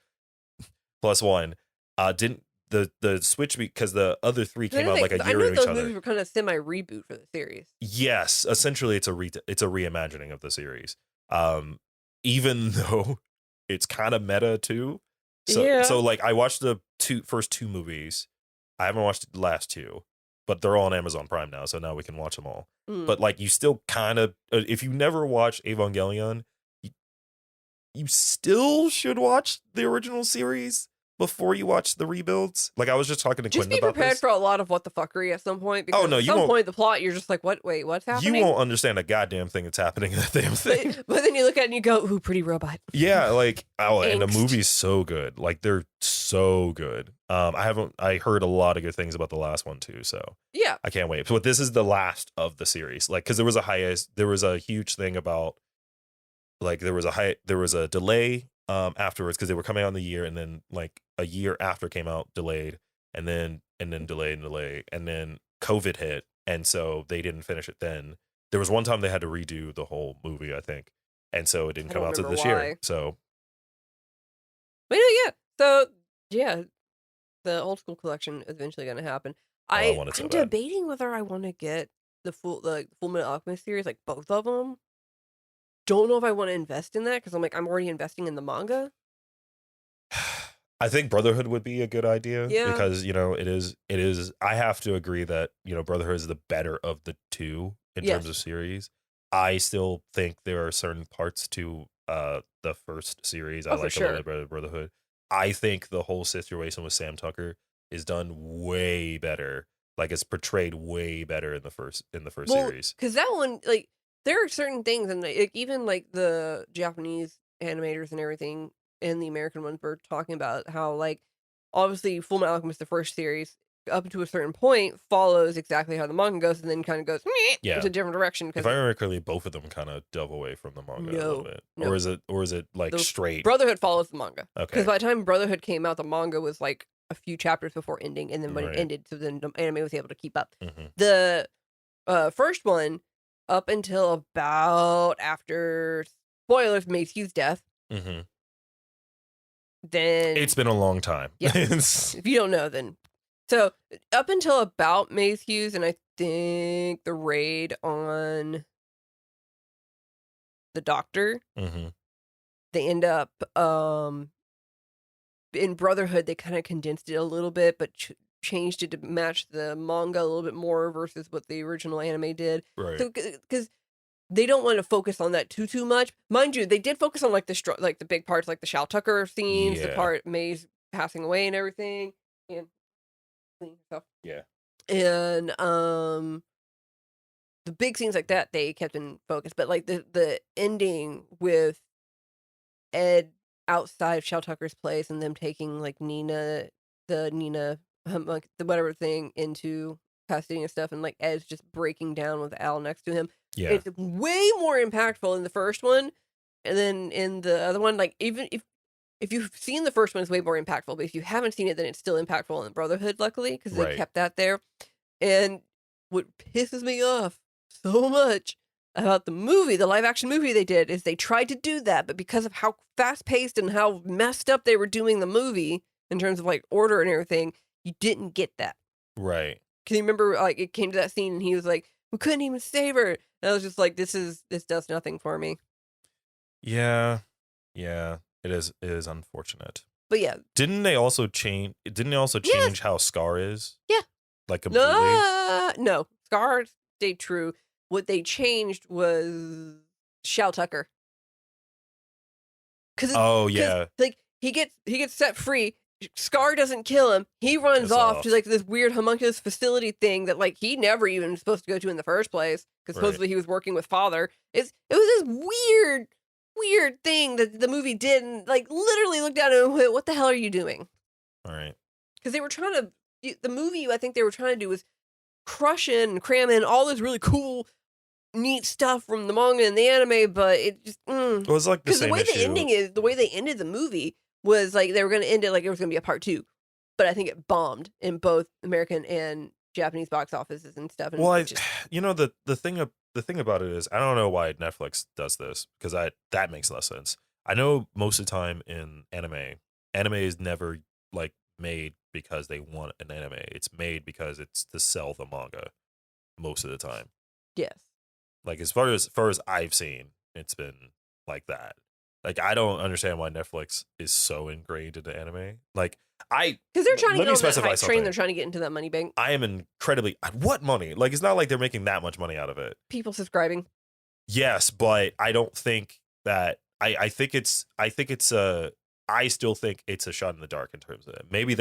Speaker 1: plus 1. Didn't the switch because the other three came out like a year into each other.
Speaker 2: Movies were kind of semi reboot for the series.
Speaker 1: Yes, essentially, it's a reimagining of the series. Even though it's kind of meta too. So like I watched the first two movies. I haven't watched the last two, but they're all on Amazon Prime now, so now we can watch them all. But like you still kind of, if you never watched Evangelion, you still should watch the original series before you watch the rebuilds. Like I was just talking to Quentin about this.
Speaker 2: Just be prepared for a lot of what the fuckery at some point. Because at some point the plot, you're just like, what? Wait, what's happening?
Speaker 1: You won't understand a goddamn thing that's happening in that damn thing.
Speaker 2: But then you look at it and you go, ooh, pretty robot.
Speaker 1: Yeah, like, and the movie's so good. Like they're so good. I heard a lot of good things about the last one too, so
Speaker 2: yeah,
Speaker 1: I can't wait. But this is the last of the series. Like, because there was a huge thing about, like, there was a delay afterwards because they were coming out in the year, and then like a year after came out delayed, and then delay, and then COVID hit, and so they didn't finish it then. There was one time they had to redo the whole movie, I think, and so it didn't come out to this year. So,
Speaker 2: but yeah, so yeah, the old school collection is eventually going to happen. I'm debating whether I want to get the Full Metal Alchemist series, like both of them. Don't know if I want to invest in that because I'm already investing in the manga.
Speaker 1: I think Brotherhood would be a good idea because it is. I have to agree that Brotherhood is the better of the two in terms of series. I still think there are certain parts to the first series I like a little bit better than Brotherhood. I think the whole situation with Sam Tucker is done way better. Like it's portrayed way better in the first series.
Speaker 2: Because that one, like, there are certain things, and like, even like the Japanese animators and everything, and the American ones were talking about how, like, obviously Full Metal Alchemist, the first series, up to a certain point, follows exactly how the manga goes, and then kind of goes into a different direction.
Speaker 1: If I remember correctly, both of them kind of dove away from the manga a little bit, or is it like straight?
Speaker 2: Brotherhood follows the manga.
Speaker 1: Okay.
Speaker 2: Because by the time Brotherhood came out, the manga was like a few chapters before ending, and then when it ended, so then the anime was able to keep up.
Speaker 1: Mm-hmm.
Speaker 2: The first one, up until about after spoilers, Mace Hugh's death.
Speaker 1: Mm-hmm.
Speaker 2: Then
Speaker 1: it's been a long time.
Speaker 2: Yeah. If you don't know, then so up until about Mace Hughes, and I think the raid on the Doctor, they end up in Brotherhood. They kind of condensed it a little bit, but changed it to match the manga a little bit more versus what the original anime did.
Speaker 1: Right.
Speaker 2: So because they don't want to focus on that too much. Mind you, they did focus on like the big parts, like the Shao Tucker scenes, the part May's passing away and everything, and stuff.
Speaker 1: Yeah.
Speaker 2: And the big scenes like that they kept in focus, but like the ending with Ed outside of Shao Tucker's place and them taking like Nina, like the whatever thing into Pasadena stuff, and like Ed's just breaking down with Al next to him.
Speaker 1: Yeah.
Speaker 2: It's way more impactful in the first one, and then in the other one, like even if you've seen the first one, it's way more impactful. But if you haven't seen it, then it's still impactful in the Brotherhood, luckily, because they
Speaker 1: Right.
Speaker 2: kept that there. And what pisses me off so much about the movie, the live action movie they did, is they tried to do that, but because of how fast paced and how messed up they were doing the movie in terms of like order and everything, you didn't get that.
Speaker 1: Right.
Speaker 2: Can you remember, like, it came to that scene and he was like, we couldn't even save her. And I was just like, this does nothing for me.
Speaker 1: Yeah. Yeah. It is unfortunate.
Speaker 2: But yeah.
Speaker 1: Didn't they also change how Scar is?
Speaker 2: Yeah.
Speaker 1: Like completely?
Speaker 2: No. Scar stayed true. What they changed was Shao Tucker.
Speaker 1: Oh yeah.
Speaker 2: Like he gets set free. Scar doesn't kill him. He runs off to like this weird homunculus facility thing that like he never even was supposed to go to in the first place because supposedly he was working with Father. It was this weird thing that the movie did, and like literally looked at him and went, "What the hell are you doing?"
Speaker 1: All right.
Speaker 2: Because they were trying to the movie. I think they were trying to do was crush in and cram in all this really cool, neat stuff from the manga and the anime, but it just
Speaker 1: it was like the same
Speaker 2: the way
Speaker 1: issue.
Speaker 2: the way they ended the movie was like they were going to end it like it was going to be a part 2, but I think it bombed in both American and Japanese box offices and stuff. And
Speaker 1: Well, the thing about it is I don't know why Netflix does this because that makes less sense. I know most of the time in anime is never like made because they want an anime. It's made because it's to sell the manga most of the time.
Speaker 2: Yes.
Speaker 1: Like as far as I've seen, it's been like that. Like I don't understand why Netflix is so ingrained into anime. Like because
Speaker 2: they're trying to get on that hype
Speaker 1: something.
Speaker 2: train. They're trying to get into that money bank.
Speaker 1: I am incredibly what money? Like it's not like they're making that much money out of it.
Speaker 2: People subscribing.
Speaker 1: Yes, but I don't think that. I still think it's a shot in the dark in terms of it. Maybe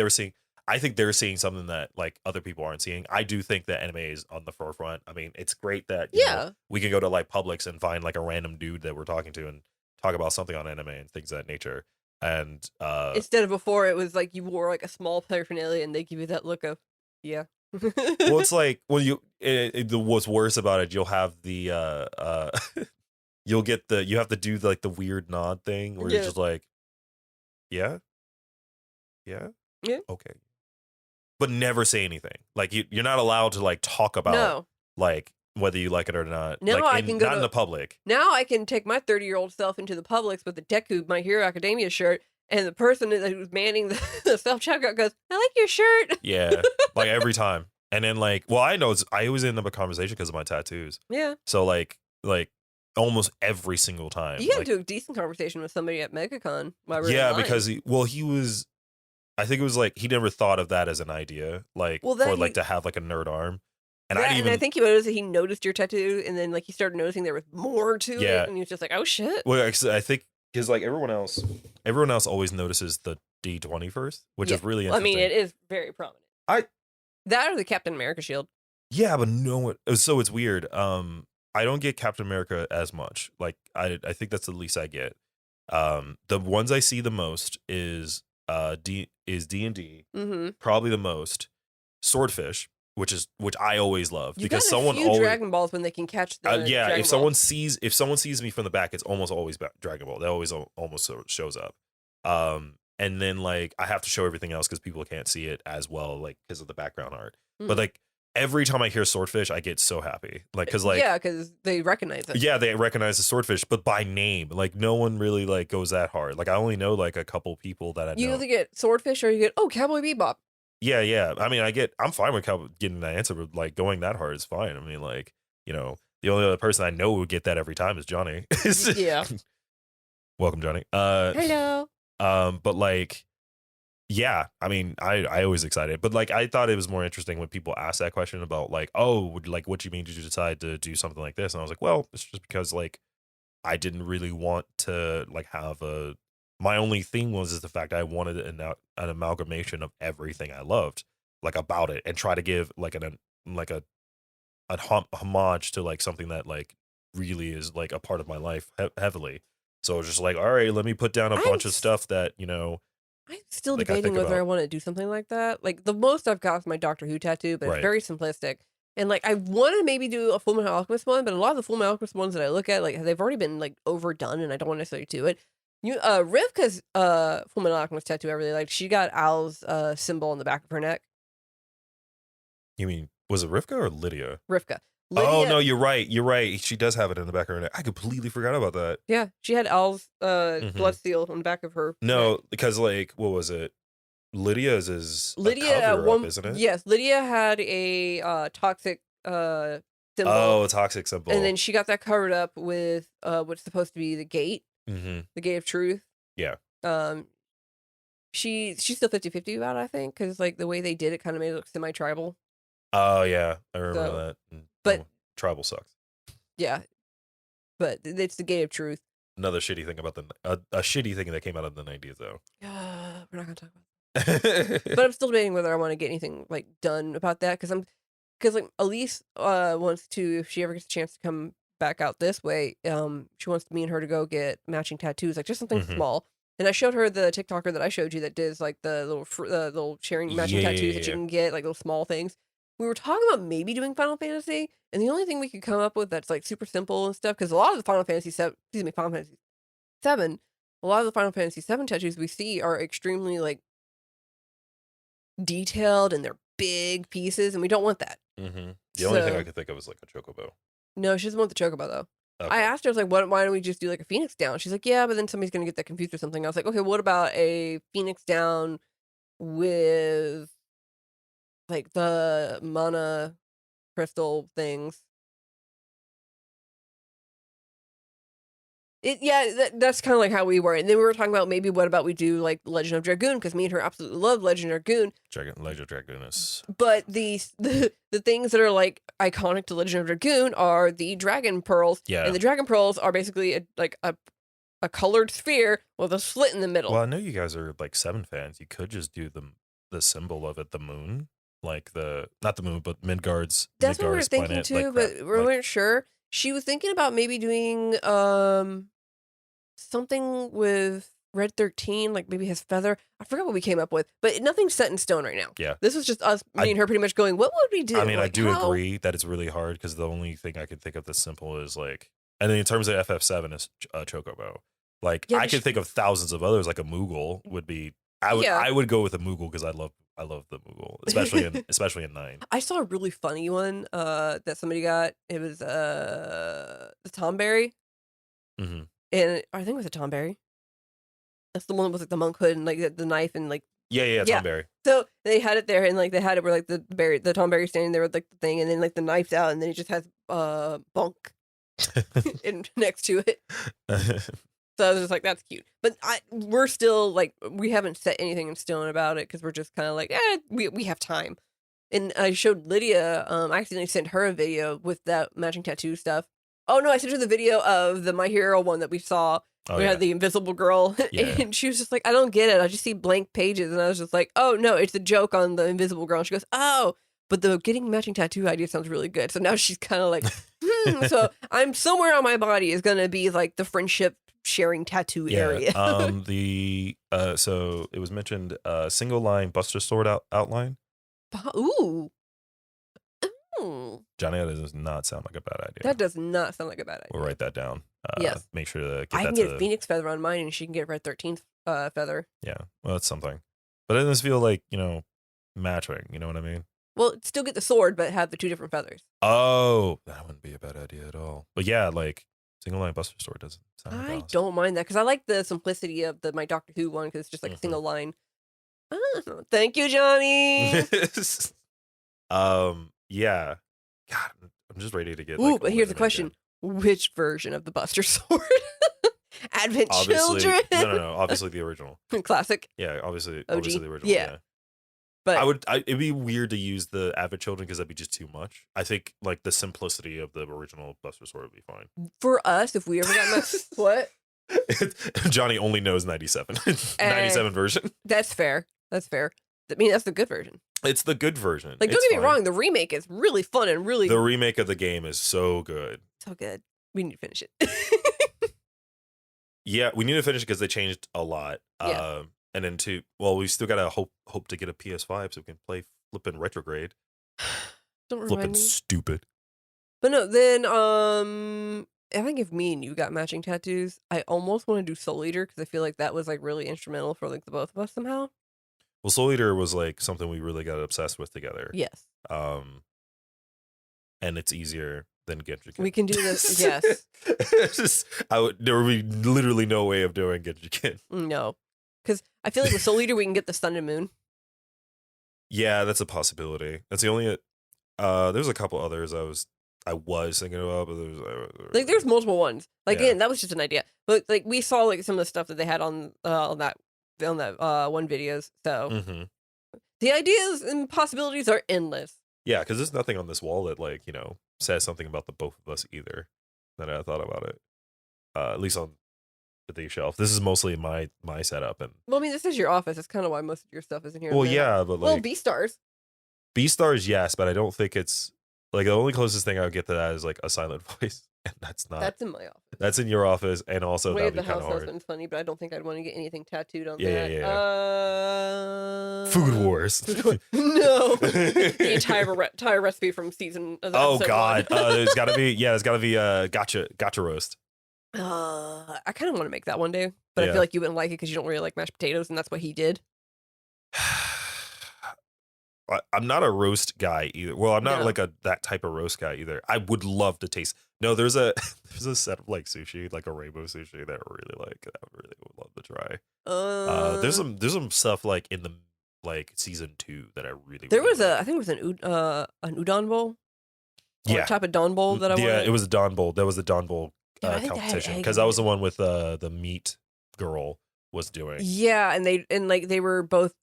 Speaker 1: I think they're seeing something that like other people aren't seeing. I do think that anime is on the forefront. I mean, it's great that you know, we can go to like Publix and find like a random dude that we're talking to and talk about something on anime and things of that nature. And
Speaker 2: instead of before, it was like you wore like a small paraphernalia and they give you that look of yeah.
Speaker 1: Well, it's like what's worse about it, you'll have the you have to do like the weird nod thing where you're just like, yeah, okay, but never say anything. Like you're not allowed to like talk about like whether you like it or not.
Speaker 2: Now
Speaker 1: like,
Speaker 2: I can go
Speaker 1: not in the public.
Speaker 2: Now I can take my 30-year-old self into the Publix with the Deku My Hero Academia shirt, and the person who's manning the self-checkout goes, "I like your shirt."
Speaker 1: Yeah, like every time. And then like, well, I always end up a conversation because of my tattoos.
Speaker 2: Yeah.
Speaker 1: So like almost every single time.
Speaker 2: You got into a decent conversation with somebody at MegaCon.
Speaker 1: Because he was. I think it was like he never thought of that as an idea, like to have like a nerd arm. And
Speaker 2: I think he noticed your tattoo, and then like he started noticing there was more to it, and he was just like, "Oh shit!"
Speaker 1: Well, actually, I think because like everyone else always notices the D20 first, which is really interesting.
Speaker 2: I mean, it is very prominent. That or the Captain America shield.
Speaker 1: Yeah, but no one. So it's weird. I don't get Captain America as much. Like I think that's the least I get. The ones I see the most is D&D, probably the most. Swordfish, which I always love because someone always
Speaker 2: Dragon Balls when they can catch the
Speaker 1: if someone sees me from the back, it's almost always Dragon Ball. That always almost shows up. And then like I have to show everything else because people can't see it as well, like because of the background art. But like every time I hear Swordfish, I get so happy, like because
Speaker 2: they recognize it.
Speaker 1: Yeah, they recognize the Swordfish, but by name. Like no one really like goes that hard. Like I only know like a couple people that I know.
Speaker 2: You either get Swordfish or you get Cowboy Bebop.
Speaker 1: Yeah. I mean, I'm fine with getting that answer, but like going that hard is fine. I mean, like the only other person I know who would get that every time is Johnny.
Speaker 2: Yeah.
Speaker 1: Welcome, Johnny.
Speaker 2: Hello.
Speaker 1: But like, yeah, I mean, I always excited, but like, I thought it was more interesting when people ask that question about like, what do you mean did you decide to do something like this? And I was like, well, it's just because like, I didn't really want to like have my only thing was the fact I wanted an amalgamation of everything I loved like about it and try to give like a homage to like something that like really is like a part of my life heavily. So it was just like, all right, let me put down a bunch of stuff that,
Speaker 2: I'm still
Speaker 1: Like, I
Speaker 2: debating
Speaker 1: think
Speaker 2: whether I
Speaker 1: about
Speaker 2: want to do something like that. Like, the most I've got is my Doctor Who tattoo, but it's
Speaker 1: right.
Speaker 2: very simplistic. And, like, I want to maybe do a Full Metal Alchemist one, but a lot of the Full Metal Alchemist ones that I look at, like, they've already been, like, overdone, and I don't want to necessarily do it. Rivka's Full Metal Alchemist tattoo I really liked. She got Al's symbol on the back of her neck.
Speaker 1: You mean, was it Rivka or Lydia?
Speaker 2: Rivka.
Speaker 1: Oh,
Speaker 2: Lydia,
Speaker 1: no, you're right. You're right. She does have it in the back of her neck. I completely forgot about that.
Speaker 2: yeah, she had Al's
Speaker 1: Mhm.
Speaker 2: blood seal on the back of her neck.
Speaker 1: No, because, like, what was it? Lydia's is a
Speaker 2: Lydia at
Speaker 1: cover up,
Speaker 2: one
Speaker 1: isn't it?
Speaker 2: yes, Lydia had a toxic symbol,
Speaker 1: Oh, a toxic
Speaker 2: and then
Speaker 1: symbol.
Speaker 2: she got that covered up with what's supposed to be
Speaker 1: Mm-hmm.
Speaker 2: the gate of truth.
Speaker 1: Yeah.
Speaker 2: Um she's still 50-50 about it, I think, because like the way they did it kind of made it look semi-tribal.
Speaker 1: Oh, yeah. I remember
Speaker 2: So
Speaker 1: that.
Speaker 2: but
Speaker 1: Oh, tribal sucks.
Speaker 2: yeah, but it's the gate of truth.
Speaker 1: Another shitty thing about a shitty thing that came out of the 90s, though.
Speaker 2: We're not gonna talk about that. But I'm still debating whether I want to get anything like done about that because like Elise wants to, if she ever gets a chance to come back out this way, she wants me and her to go get matching tattoos, like just something
Speaker 1: Mhm.
Speaker 2: small. And I showed her the TikToker that I showed you that does like the little sharing matching tattoos that you
Speaker 1: Yeah.
Speaker 2: can get, like little small things. We were talking about maybe doing Final Fantasy, and the only thing we could come up with that's like super simple and stuff, because a lot of the Final Fantasy 7, a lot of the Final Fantasy 7 tattoos we see are extremely like detailed and they're big pieces, and we don't want that.
Speaker 1: Mm-hmm. The only thing I
Speaker 2: So
Speaker 1: could think of is like a chocobo.
Speaker 2: no, she doesn't want the chocobo though. I
Speaker 1: Okay.
Speaker 2: asked her, I was like, why don't we just do like a Phoenix down? She's like, yeah, but then somebody's gonna get that confused or something. I was like, okay, what about a Phoenix down with like the mana crystal things? That's kind of like how we were. And then we were talking about maybe what about we do like Legend of Dragoon, because me and her absolutely love Legend of Dragoon.
Speaker 1: Legend of Dragoon is
Speaker 2: But the things that are like iconic to Legend of Dragoon are the dragon pearls,
Speaker 1: yeah.
Speaker 2: and the dragon pearls are basically a colored sphere with a slit in the middle.
Speaker 1: Well, I know you guys are like 7 fans. You could just do the symbol of it, the moon, like not the moon, but
Speaker 2: That's what we were
Speaker 1: Midgard's
Speaker 2: thinking
Speaker 1: planet.
Speaker 2: too,
Speaker 1: Like
Speaker 2: but we
Speaker 1: like
Speaker 2: weren't sure. She was thinking about maybe doing something with Red 13, like maybe his feather. I forgot what we came up with, but nothing's set in stone right now.
Speaker 1: yeah.
Speaker 2: This was just us, me
Speaker 1: I
Speaker 2: and her, pretty much going, "What would we do?"
Speaker 1: I mean, I
Speaker 2: Like,
Speaker 1: do
Speaker 2: how?
Speaker 1: agree that it's really hard because the only thing I could think of that's simple is like, and then in terms of FF7 is Chocobo. Like
Speaker 2: Yeah,
Speaker 1: I
Speaker 2: but
Speaker 1: could think of thousands of others. Like a Moogle would be.
Speaker 2: Yeah.
Speaker 1: I would go with a Moogle because I love the Moogle, especially in 9.
Speaker 2: I saw a really funny one that somebody got. It was the Tomberry,
Speaker 1: Mm-hmm.
Speaker 2: and I think it was a Tomberry. That's the one with like the monk hood and like the knife and like
Speaker 1: Yeah,
Speaker 2: yeah.
Speaker 1: Tom Berry.
Speaker 2: So they had it there, and like they had it where like the Tomberry standing there with like the thing, and then like the knife's out, and then he just has bunk next to it. So I was just like, that's cute. But we're still like, we haven't set anything in stone about it because we're just kind of like, we have time. And I showed Lydia, I accidentally sent her a video with that matching tattoo stuff. Oh no, I sent her the video of the My Hero one that we saw.
Speaker 1: Oh,
Speaker 2: We
Speaker 1: yeah.
Speaker 2: had the invisible girl,
Speaker 1: Yeah.
Speaker 2: and she was just like, I don't get it. I just see blank pages. And I was just like, oh no, it's a joke on the invisible girl. And she goes, oh, but the getting matching tattoo idea sounds really good. So now she's kind of like, So I'm somewhere on my body is going to be like the friendship sharing tattoo area.
Speaker 1: So it was mentioned single line Buster Sword outline.
Speaker 2: Ooh. Ooh.
Speaker 1: Johnny, that does not sound like a bad idea.
Speaker 2: That does not sound like a bad idea.
Speaker 1: We'll write that down.
Speaker 2: Yes.
Speaker 1: Make sure to get
Speaker 2: I
Speaker 1: that
Speaker 2: can
Speaker 1: to
Speaker 2: get a Phoenix feather on mine, and she can get Red 13th feather.
Speaker 1: Yeah, well, that's something. But it doesn't feel like, matching. You know what I mean?
Speaker 2: Well, still get the sword, but have the 2 different feathers.
Speaker 1: Oh, that wouldn't be a bad idea at all. But yeah, like single line Buster Sword doesn't sound like
Speaker 2: I
Speaker 1: awesome.
Speaker 2: don't mind that because I like the simplicity of my Doctor Who one because it's just like a single line. Thank you, Johnny.
Speaker 1: Yeah. God, I'm just ready to get.
Speaker 2: Ooh,
Speaker 1: like,
Speaker 2: but here's the
Speaker 1: 11
Speaker 2: question:
Speaker 1: again.
Speaker 2: which version of the Buster Sword? Advent
Speaker 1: Obviously,
Speaker 2: Children.
Speaker 1: no. Obviously the original.
Speaker 2: Classic.
Speaker 1: Yeah, obviously
Speaker 2: OG.
Speaker 1: the original.
Speaker 2: Yeah. But
Speaker 1: it'd be weird to use the Advent Children because that'd be just too much. I think like the simplicity of the original Buster Sword would be fine.
Speaker 2: for us, if we ever got what?
Speaker 1: Johnny only knows 97. 97 version.
Speaker 2: That's fair. That's fair. I mean, that's the good version.
Speaker 1: It's the good version.
Speaker 2: Like, don't get me wrong, the remake is really fun and really
Speaker 1: The remake of the game is so good.
Speaker 2: so good. We need to finish it.
Speaker 1: Yeah, we need to finish it because they changed a lot.
Speaker 2: Yeah.
Speaker 1: And then two, well, we still gotta hope to get a PS5 so we can play flipping retrograde.
Speaker 2: Don't remind
Speaker 1: Flipping
Speaker 2: me.
Speaker 1: stupid.
Speaker 2: But no, then I think if me and you got matching tattoos, I almost want to do Soul Eater because I feel like that was like really instrumental for like the both of us somehow.
Speaker 1: Well, Soul Eater was like something we really got obsessed with together.
Speaker 2: Yes.
Speaker 1: And it's easier than Genjiken.
Speaker 2: We can do this. Yes.
Speaker 1: There would be literally no way of doing Genjiken.
Speaker 2: No, because I feel like with Soul Eater we can get the sun and moon.
Speaker 1: Yeah, that's a possibility. That's the only. There's a couple others I was thinking about, but
Speaker 2: there's multiple ones. Like
Speaker 1: Yeah.
Speaker 2: again, that was just an idea. But like we saw like some of the stuff that they had on that one videos. So
Speaker 1: Mm-hmm.
Speaker 2: the ideas and possibilities are endless.
Speaker 1: Yeah, because there's nothing on this wall that like says something about the both of us either. That I thought about it. At least on the shelf. This is mostly my setup, and
Speaker 2: Well, I mean, this is your office. That's kind of why most of your stuff is in here.
Speaker 1: well, yeah, but
Speaker 2: well,
Speaker 1: like
Speaker 2: B-Stars.
Speaker 1: B-Stars, yes, but I don't think it's like the only closest thing I would get to that is like a silent voice, and that's not.
Speaker 2: That's in my office.
Speaker 1: That's in your office, and also
Speaker 2: Way
Speaker 1: that'd
Speaker 2: of
Speaker 1: be
Speaker 2: the
Speaker 1: kind
Speaker 2: house
Speaker 1: of hard.
Speaker 2: husband's funny, but I don't think I'd want to get anything tattooed on
Speaker 1: Yeah,
Speaker 2: that.
Speaker 1: yeah. Food Wars.
Speaker 2: No, the entire recipe from season.
Speaker 1: Oh God, there's gotta be gotcha roast.
Speaker 2: I kind of want to make that one day, but I
Speaker 1: Yeah.
Speaker 2: feel like you wouldn't like it because you don't really like mashed potatoes, and that's what he did.
Speaker 1: I'm not a roast guy either. Well, I'm not
Speaker 2: No.
Speaker 1: like that type of roast guy either. I would love to taste. No, there's a set of like sushi, like a rainbow sushi that I really like. That I really would love to try. There's some stuff like in the like season 2 that I really.
Speaker 2: There
Speaker 1: really
Speaker 2: was
Speaker 1: like.
Speaker 2: I think it was an udon bowl. Or
Speaker 1: Yeah,
Speaker 2: a type of don bowl that I wanted.
Speaker 1: Yeah, it was a Don Bowl. That was the Don Bowl
Speaker 2: Yeah, I think they had
Speaker 1: competition
Speaker 2: egg
Speaker 1: because
Speaker 2: in
Speaker 1: that was
Speaker 2: it.
Speaker 1: the one with the meat girl was doing.
Speaker 2: Yeah, and they were both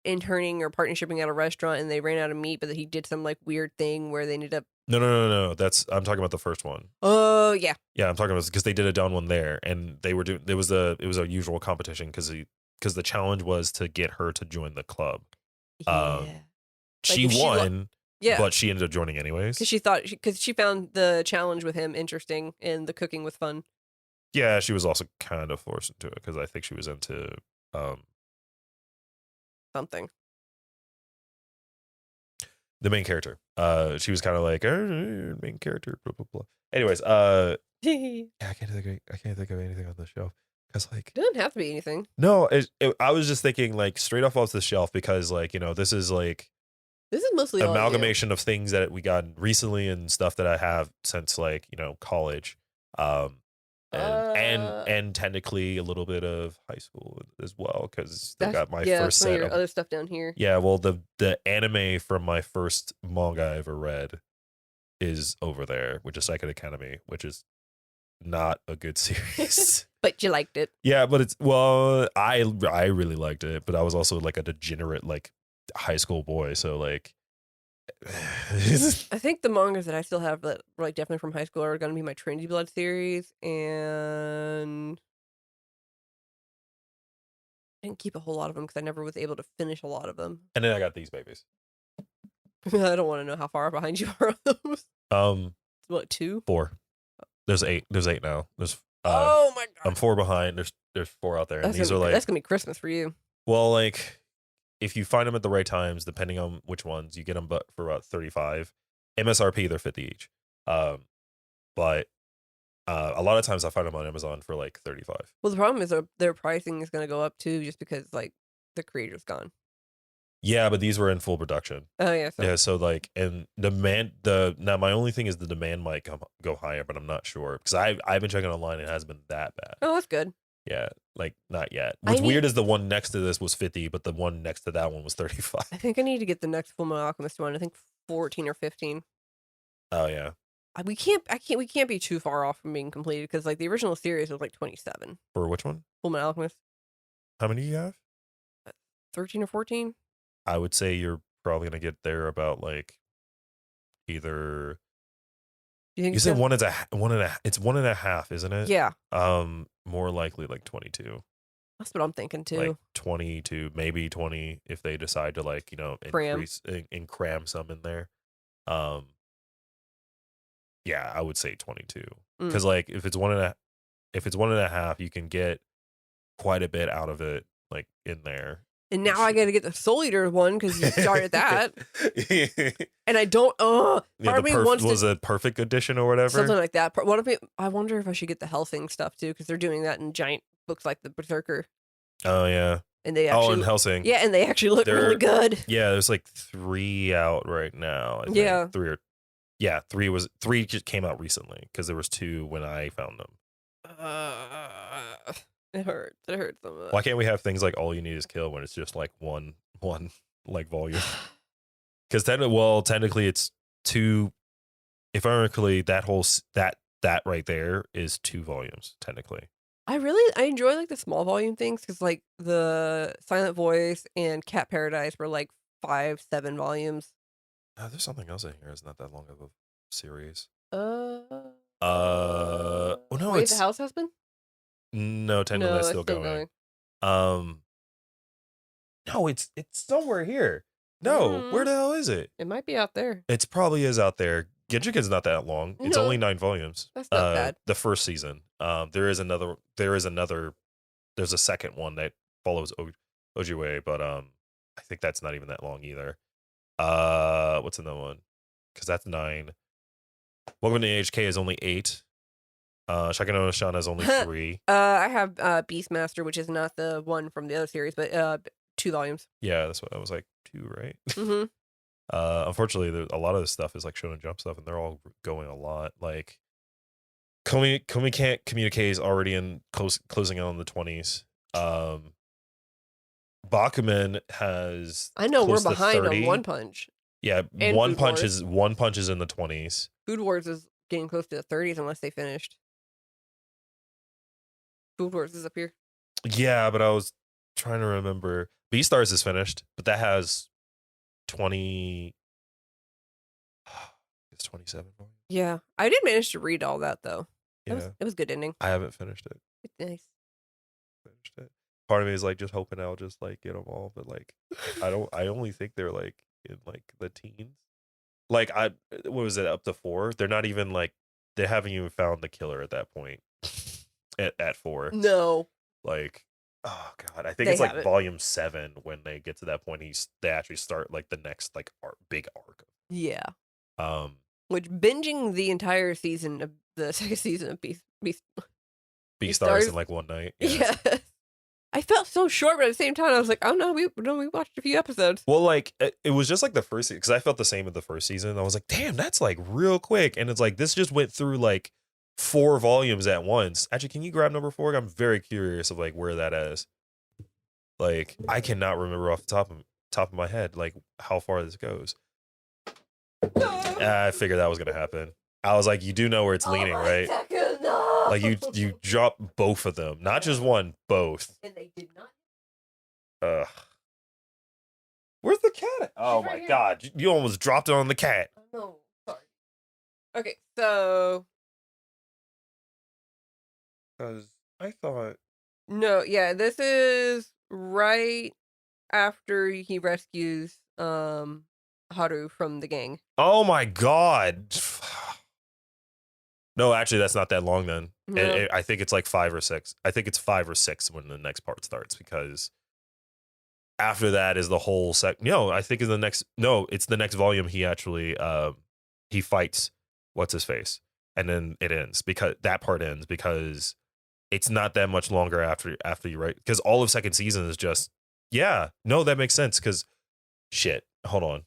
Speaker 2: interning or partnershiping at a restaurant, and they ran out of meat, but he did some like weird thing where they ended up.
Speaker 1: No. That's I'm talking about the first one.
Speaker 2: Oh yeah.
Speaker 1: Yeah, I'm talking about because they did a Don one there, and they were doing. It was a usual competition because the challenge was to get her to join the club.
Speaker 2: Yeah.
Speaker 1: She
Speaker 2: if she
Speaker 1: won.
Speaker 2: Yeah.
Speaker 1: But she ended up joining anyways.
Speaker 2: Because she found the challenge with him interesting and the cooking was fun.
Speaker 1: Yeah, she was also kind of forced into it because I think she was into
Speaker 2: something.
Speaker 1: The main character. She was kind of like main character. Blah blah blah. Anyways, yeah, I can't think of anything on the shelf because like
Speaker 2: it doesn't have to be anything.
Speaker 1: No, I was just thinking like straight off the shelf because like this is like.
Speaker 2: This is mostly
Speaker 1: amalgamation of things that we got recently and stuff that I have since like college, and technically a little bit of high school as well because I got my first set of
Speaker 2: other stuff down here.
Speaker 1: Yeah, well the anime from my first manga I ever read is over there, which is Psychic Academy, which is not a good series.
Speaker 2: But you liked it.
Speaker 1: Yeah, but I really liked it, but I was also like a degenerate like high school boy, so like
Speaker 2: I think the mangas that I still have that were like definitely from high school are going to be my Trinity Blood series, and I didn't keep a whole lot of them because I never was able to finish a lot of them.
Speaker 1: And then I got these babies.
Speaker 2: I don't want to know how far behind you are on those. What, 2?
Speaker 1: 4. There's 8 now. There's
Speaker 2: oh my god,
Speaker 1: I'm 4 behind. There's 4 out there, and these are like
Speaker 2: that's gonna be Christmas for you.
Speaker 1: Well, like if you find them at the right times, depending on which ones, you get them for about 35 MSRP. They're 50 each. But a lot of times I find them on Amazon for like 35.
Speaker 2: Well, the problem is their pricing is going to go up too, just because like the creator's gone.
Speaker 1: Yeah, but these were in full production.
Speaker 2: Oh yeah.
Speaker 1: Yeah, so like, and now my only thing is the demand might go higher, but I'm not sure because I've been checking online and it hasn't been that bad.
Speaker 2: Oh, that's good.
Speaker 1: Yeah, like not yet. What's weird is the one next to this was 50, but the one next to that one was 35.
Speaker 2: I think I need to get the next Full Metal Alchemist one. I think 14 or 15.
Speaker 1: Oh yeah.
Speaker 2: We can't be too far off from being completed because like the original series was like 27.
Speaker 1: For which one?
Speaker 2: Full Metal Alchemist.
Speaker 1: How many do you have?
Speaker 2: 13 or 14.
Speaker 1: I would say you're probably gonna get there about like either. You said one and a. It's 1.5, isn't it?
Speaker 2: Yeah.
Speaker 1: More likely like 22.
Speaker 2: That's what I'm thinking too.
Speaker 1: Like 22, maybe 20 if they decide to like increase and cram some in there. Yeah, I would say 22 because like if it's 1.5, you can get quite a bit out of it like in there.
Speaker 2: And now I got to get the Soul Eater one because you started that. And I don't.
Speaker 1: Yeah, was a perfect edition or whatever,
Speaker 2: something like that. What if I wonder if I should get the Helsing stuff too because they're doing that in giant books like the Berserker.
Speaker 1: Oh yeah,
Speaker 2: and they actually
Speaker 1: in Helsing.
Speaker 2: Yeah, and they actually look really good.
Speaker 1: Yeah, there's like 3 out right now. I think.
Speaker 2: Yeah,
Speaker 1: 3 just came out recently because there was 2 when I found them.
Speaker 2: It hurts. It hurts so much.
Speaker 1: Why can't we have things like All You Need Is Kill when it's just like one like volume? Because technically it's 2. If ironically that right there is 2 volumes technically.
Speaker 2: I enjoy like the small volume things because like the Silent Voice and Cat Paradise were like 5-7 volumes.
Speaker 1: There's something else in here. It's not that long of a series.
Speaker 2: Well,
Speaker 1: no,
Speaker 2: Wait, the House Husband?
Speaker 1: No, technically that's still going. No, it's somewhere here. No, where the hell is it?
Speaker 2: It might be out there.
Speaker 1: It probably is out there. Genjiken's not that long. It's only 9 volumes.
Speaker 2: That's not bad.
Speaker 1: The first season. There's a second one that follows Ojiwe, but I think that's not even that long either. What's another one? Because that's 9. Welcome to HK is only 8. Shakano Shana is only 3.
Speaker 2: I have Beastmaster, which is not the one from the other series, but 2 volumes.
Speaker 1: Yeah, that's what I was like 2, right?
Speaker 2: Mm-hmm.
Speaker 1: Unfortunately, a lot of this stuff is like Shonen Jump stuff, and they're all going a lot. Like, Komi Can't Communicate is already in closing out on the 20s. Bakuman has.
Speaker 2: I know we're behind on One Punch.
Speaker 1: Yeah,
Speaker 2: and
Speaker 1: One Punch is in the 20s.
Speaker 2: Food Wars is getting close to the 30s unless they finished. Food Wars is up here.
Speaker 1: Yeah, but I was trying to remember. Beastars is finished, but that has 20. It's 27.
Speaker 2: Yeah, I did manage to read all that though.
Speaker 1: Yeah,
Speaker 2: it was a good ending.
Speaker 1: I haven't finished it.
Speaker 2: It's nice.
Speaker 1: Finished it. Part of me is like just hoping I'll just like get them all, but like I only think they're like in like the teens. Like what was it, up to 4? They're not even like, they haven't even found the killer at that point. at 4.
Speaker 2: No.
Speaker 1: Like, oh god, I think it's like volume 7 when they get to that point. They actually start like the next like big arc.
Speaker 2: Yeah. Which binging the entire season of the second season of
Speaker 1: Beastars in like one night.
Speaker 2: Yeah. I felt so short, but at the same time, I was like, oh no, we watched a few episodes.
Speaker 1: Well, like it was just like the first, because I felt the same with the first season. I was like, damn, that's like real quick, and it's like this just went through like 4 volumes at once. Actually, can you grab number 4? I'm very curious of like where that is. Like, I cannot remember off the top of my head like how far this goes. I figured that was gonna happen. I was like, you do know where it's leaning, right? No. Like you drop both of them, not just one, both.
Speaker 2: And they did not.
Speaker 1: Where's the cat? Oh my god, you almost dropped it on the cat.
Speaker 2: No, sorry. Okay, so.
Speaker 1: Because I thought.
Speaker 2: No, yeah, this is right after he rescues Haru from the gang.
Speaker 1: Oh my god. No, actually, that's not that long then. No. I think it's like 5 or 6. I think it's 5 or 6 when the next part starts, because after that is the whole No, I think it's the next volume. He actually he fights what's his face, and then it ends, because that part ends because it's not that much longer after you write, because all of second season is just that makes sense, because shit, hold on.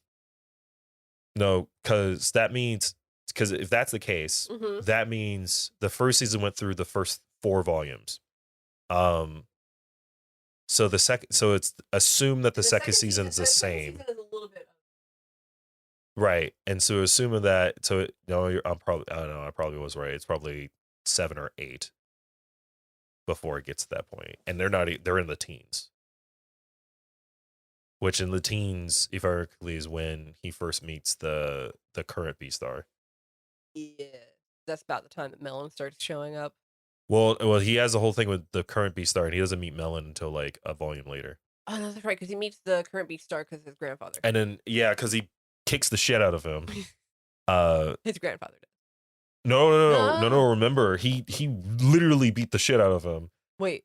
Speaker 1: No, because that means, because if that's the case, that means the first season went through the first 4 volumes. So it's assumed that the second season is the same.
Speaker 2: Season is a little bit.
Speaker 1: Right. And so assuming that, I don't know, I probably was right. It's probably 7 or 8 before it gets to that point. And they're in the teens. Which in the teens, if I recall, is when he first meets the current Beastar.
Speaker 2: Yeah, that's about the time that Melon starts showing up.
Speaker 1: Well, he has the whole thing with the current Beastar, and he doesn't meet Melon until like a volume later.
Speaker 2: Oh no, that's right, because he meets the current Beastar because his grandfather.
Speaker 1: And then because he kicks the shit out of him.
Speaker 2: His grandfather does.
Speaker 1: No. Remember, he literally beat the shit out of him.
Speaker 2: Wait.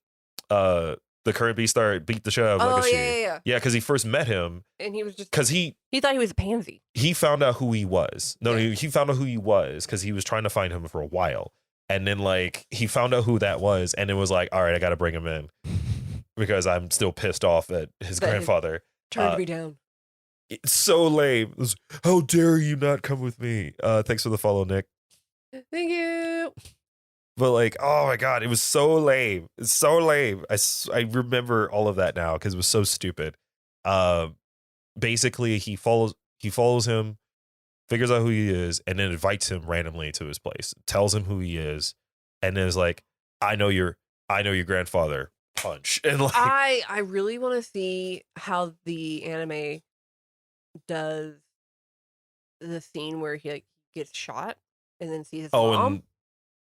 Speaker 1: the current Beastar beat the shit out of
Speaker 2: Oh,
Speaker 1: Legacy.
Speaker 2: yeah.
Speaker 1: Yeah, because he first met him.
Speaker 2: And he was just...
Speaker 1: Because he
Speaker 2: thought he was a pansy.
Speaker 1: He found out who he was. No,
Speaker 2: Yeah.
Speaker 1: he found out who he was because he was trying to find him for a while. And then, like, he found out who that was. And it was like, all right, I got to bring him in. Because I'm still pissed off at his grandfather.
Speaker 2: Turned me down.
Speaker 1: It's so lame. It was, how dare you not come with me? Thanks for the follow, Nick.
Speaker 2: Thank you.
Speaker 1: But like, oh my God, it was so lame. It's so lame. I remember all of that now because it was so stupid. Basically, he follows him, figures out who he is, and then invites him randomly to his place. Tells him who he is, and then is like, I know your grandfather. Punch. And like,
Speaker 2: I really want to see how the anime does the scene where he like gets shot and then sees his mom.
Speaker 1: And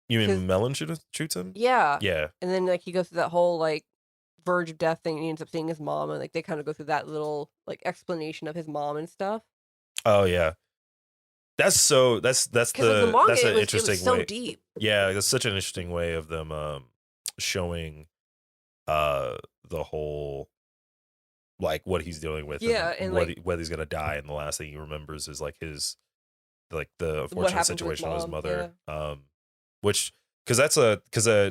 Speaker 1: you mean Melon shoots him?
Speaker 2: Yeah.
Speaker 1: Yeah.
Speaker 2: And then like he goes through that whole like verge of death thing and he ends up seeing his mom and like they kind of go through that little like explanation of his mom and stuff.
Speaker 1: Oh yeah. That's an interesting
Speaker 2: so
Speaker 1: way.
Speaker 2: Deep.
Speaker 1: Yeah, that's such an interesting way of them showing the whole like what he's dealing with, and whether he's gonna die, and the last thing he remembers is like his the unfortunate situation with his mother. Yeah. Which because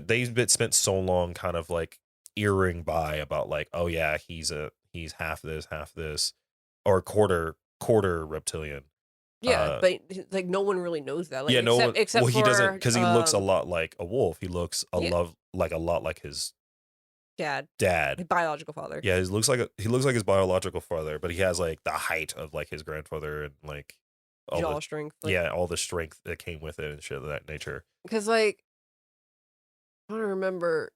Speaker 1: they've spent so long kind of like earring by about like, oh yeah, he's half this or quarter reptilian.
Speaker 2: Yeah, but like no one really knows that. Like,
Speaker 1: yeah, no one.
Speaker 2: Except
Speaker 1: well, he
Speaker 2: for,
Speaker 1: doesn't because he looks a lot like a wolf. He looks a lot like his
Speaker 2: dad,
Speaker 1: his
Speaker 2: biological father.
Speaker 1: Yeah, he looks like his biological father, but he has like the height of like his grandfather and like all
Speaker 2: jaw strength.
Speaker 1: All the strength that came with it and shit of that nature.
Speaker 2: Because like, I don't remember.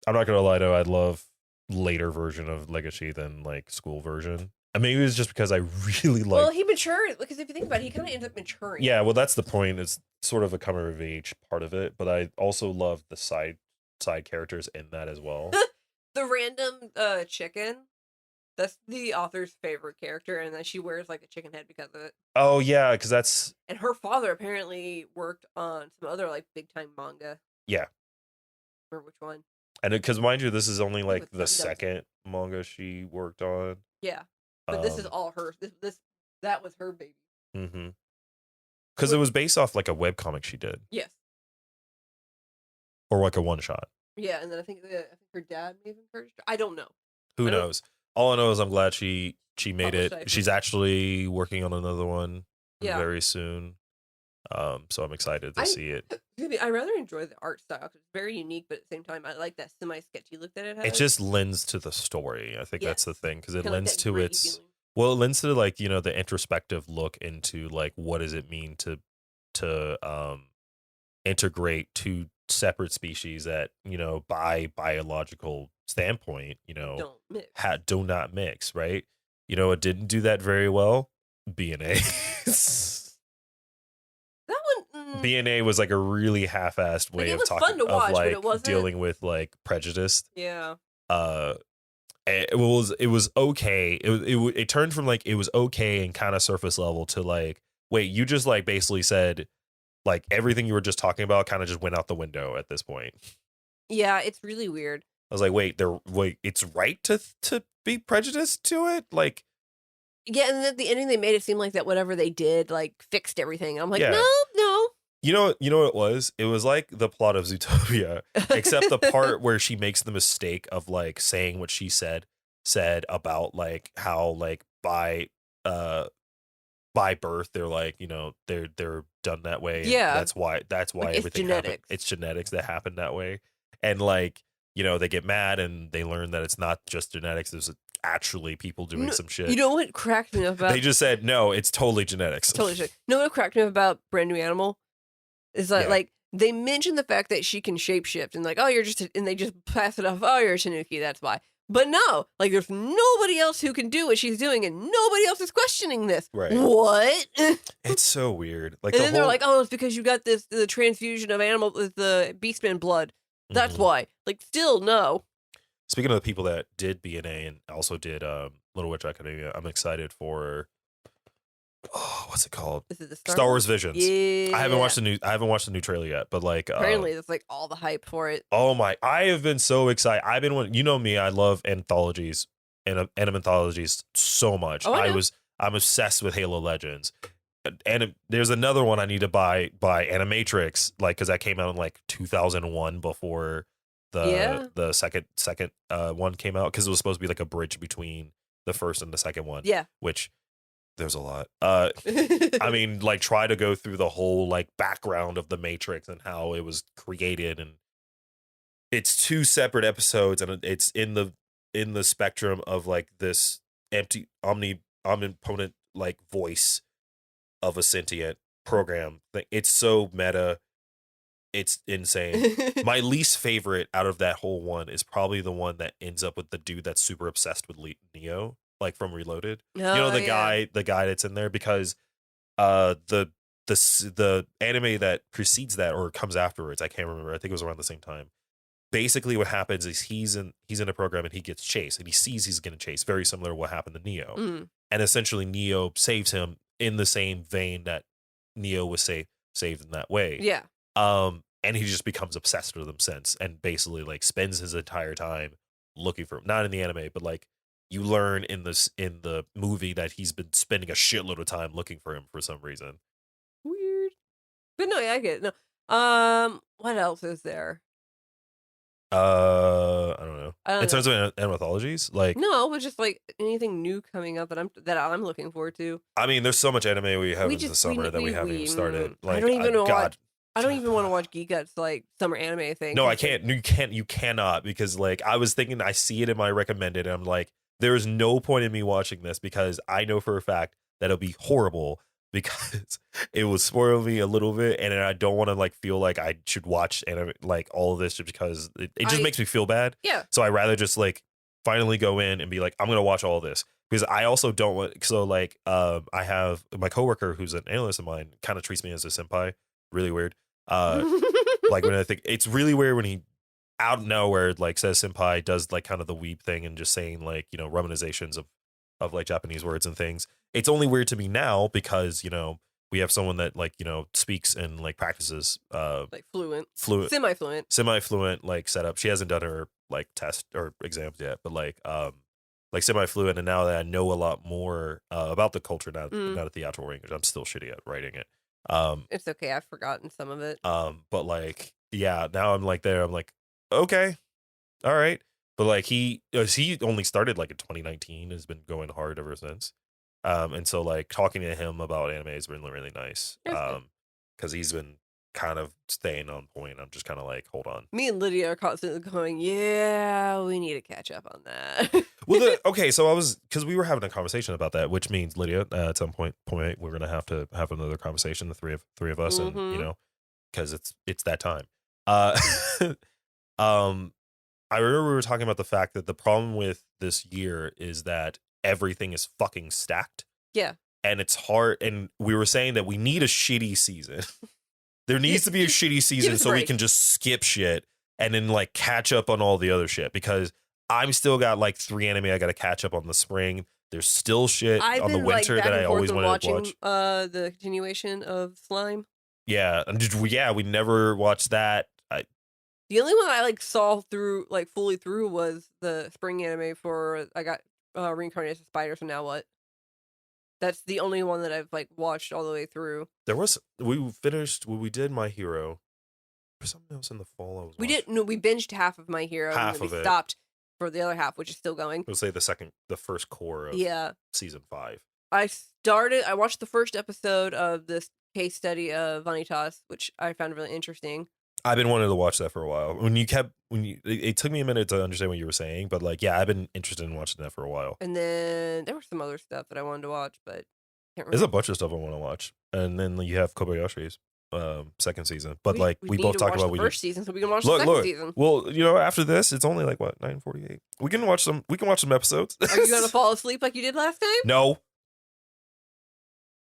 Speaker 1: I'm not gonna lie though, I love later version of Legacy than like school version. I mean, it was just because I really like.
Speaker 2: Well, he matured because if you think about it, he kind of ends up maturing.
Speaker 1: Yeah, well, that's the point. It's sort of a coming of age part of it, but I also love the side characters in that as well.
Speaker 2: The random chicken, that's the author's favorite character, and then she wears like a chicken head because of it.
Speaker 1: Oh yeah, because that's.
Speaker 2: And her father apparently worked on some other like big time manga.
Speaker 1: Yeah.
Speaker 2: Remember which one?
Speaker 1: And because mind you, this is only like the second manga she worked on.
Speaker 2: Yeah. But this is all her. That was her baby.
Speaker 1: Mm-hmm. Because it was based off like a webcomic she did.
Speaker 2: Yes.
Speaker 1: Or like a one shot.
Speaker 2: Yeah, and then I think her dad may have encouraged her. I don't know.
Speaker 1: Who knows? All I know is I'm glad she made it.
Speaker 2: Safe.
Speaker 1: She's actually working on another one very soon. So I'm excited to see it.
Speaker 2: I rather enjoy the art style because it's very unique, but at the same time, I like that semi-sketchy look that it has.
Speaker 1: It just lends to the story. I think that's the thing because it lends to its.
Speaker 2: Feeling.
Speaker 1: Well, it lends to like the introspective look into like what does it mean to integrate two separate species that by biological standpoint do not mix, right? It didn't do that very well. BNA. BNA was like a really half-assed way of talking of like dealing with like prejudice.
Speaker 2: Yeah.
Speaker 1: It was okay. It turned from like it was okay and kind of surface level to like, wait, you just like basically said like everything you were just talking about kind of just went out the window at this point.
Speaker 2: Yeah, it's really weird.
Speaker 1: I was like, wait, it's right to be prejudiced to it, like.
Speaker 2: Yeah, and at the ending they made it seem like that whatever they did like fixed everything. I'm like, no.
Speaker 1: You know what it was? It was like the plot of Zootopia, except the part where she makes the mistake of like saying what she said about like how like by birth they're like they're done that way.
Speaker 2: Yeah,
Speaker 1: that's why like, everything happened. It's genetics that happen that way, and like they get mad and they learn that it's not just genetics. There's actually people doing some shit.
Speaker 2: You know what cracked me up about?
Speaker 1: They just said no, it's totally genetics.
Speaker 2: Totally shit. You know what cracked me up about Brand New Animal? Is that like they mention the fact that she can shapeshift and like, oh, you're just and they just pass it off, oh, you're a Tanuki, that's why. But no, like there's nobody else who can do what she's doing and nobody else is questioning this.
Speaker 1: Right.
Speaker 2: What?
Speaker 1: It's so weird. Like
Speaker 2: and then they're like, oh, it's because you got the transfusion of animal with the beastman blood. That's why. Like still no.
Speaker 1: Speaking of the people that did BNA and also did Little Witch Academia, I'm excited for oh, what's it called?
Speaker 2: Is it the
Speaker 1: Star Wars Visions.
Speaker 2: Yeah.
Speaker 1: I haven't watched the new trailer yet, but like
Speaker 2: Apparently, there's like all the hype for it.
Speaker 1: oh my, I have been so excited. I've been, you know me, I love anthologies and anime anthologies so much.
Speaker 2: Oh, I know.
Speaker 1: I'm obsessed with Halo Legends. And there's another one I need to buy by Animatrix, like because that came out in like 2001 before the second one came out, because it was supposed to be like a bridge between the first and the second one.
Speaker 2: Yeah.
Speaker 1: Which there's a lot. I mean, like try to go through the whole like background of the Matrix and how it was created, and it's two separate episodes, and it's in the spectrum of like this empty omnipotent like voice of a sentient program thing. It's so meta. It's insane. My least favorite out of that whole one is probably the one that ends up with the dude that's super obsessed with Neo, like from Reloaded. You know, the guy that's in there, because the anime that precedes that or comes afterwards, I can't remember. I think it was around the same time. Basically what happens is he's in a program and he gets chased, and he sees he's getting chased, very similar to what happened to Neo. And essentially Neo saves him in the same vein that Neo was saved in that way.
Speaker 2: Yeah.
Speaker 1: And he just becomes obsessed with him since, and basically like spends his entire time looking for him. Not in the anime, but like you learn in the movie that he's been spending a shitload of time looking for him for some reason.
Speaker 2: Weird. But no, yeah, I get it. No. What else is there?
Speaker 1: I don't know. In terms of anthologies, like
Speaker 2: no, but just like anything new coming up that I'm looking forward to.
Speaker 1: I mean, there's so much anime we have in the summer that we haven't even started. Like,
Speaker 2: I don't even know.
Speaker 1: God,
Speaker 2: I don't even want to watch Geek Gut's like summer anime thing.
Speaker 1: No, I can't. You cannot, because like I was thinking, I see it in my recommended, and I'm like, there is no point in me watching this, because I know for a fact that it'll be horrible, because it will spoil me a little bit, and I don't want to like feel like I should watch anime, like all of this, just because it just makes me feel bad.
Speaker 2: Yeah.
Speaker 1: So I rather just like finally go in and be like, I'm gonna watch all of this, because I also don't want. So like, I have my coworker who's an analyst of mine, kind of treats me as a senpai. Really weird. Like when I think it's really weird when he out of nowhere like says senpai, does like kind of the weeb thing and just saying like, you know, romanizations of like Japanese words and things. It's only weird to me now because, you know, we have someone that like, you know, speaks and like practices
Speaker 2: like fluent
Speaker 1: semi-fluent like setup. She hasn't done her like test or exams yet, but like semi-fluent. And now that I know a lot more about the culture, not at the actual English, I'm still shitty at writing it.
Speaker 2: It's okay, I've forgotten some of it.
Speaker 1: But like, yeah, now I'm like there. I'm like, okay, all right. But like he only started like in 2019, has been going hard ever since. And so like talking to him about anime has been really nice. Because he's been kind of staying on point. I'm just kind of like, hold on.
Speaker 2: Me and Lydia are constantly going, yeah, we need to catch up on that.
Speaker 1: Well, okay, so because we were having a conversation about that, which means Lydia, at some point we're gonna have to have another conversation, the three of us, and you know, because it's that time. I remember we were talking about the fact that the problem with this year is that everything is fucking stacked.
Speaker 2: Yeah.
Speaker 1: And it's hard. And we were saying that we need a shitty season. There needs to be a shitty season so we can just skip shit and then like catch up on all the other shit, because I'm still got like 3 anime I got to catch up on the spring. There's still shit on the winter that I always wanted to watch.
Speaker 2: The continuation of Slime.
Speaker 1: Yeah. And we never watched that.
Speaker 2: The only one I like saw through, like fully through, was the spring anime for I got Reincarnated Spider. So now what? That's the only one that I've like watched all the way through.
Speaker 1: We did My Hero. There's something else in the fall.
Speaker 2: We binged half of My Hero.
Speaker 1: Half
Speaker 2: and
Speaker 1: of it.
Speaker 2: Stopped for the other half, which is still going.
Speaker 1: We'll say the first core of season 5.
Speaker 2: I watched the first episode of this case study of Vanitas, which I found really interesting.
Speaker 1: I've been wanting to watch that for a while. It took me a minute to understand what you were saying, but like, yeah, I've been interested in watching that for a while.
Speaker 2: And then there was some other stuff that I wanted to watch, but can't remember.
Speaker 1: There's a bunch of stuff I want to watch. And then you have Kobayashi's second season. But we both talked about
Speaker 2: the first season, so we can watch the second season.
Speaker 1: Well, you know, after this, it's only like what, 9:48. We can watch some episodes.
Speaker 2: Are you gonna fall asleep like you did last time?
Speaker 1: No.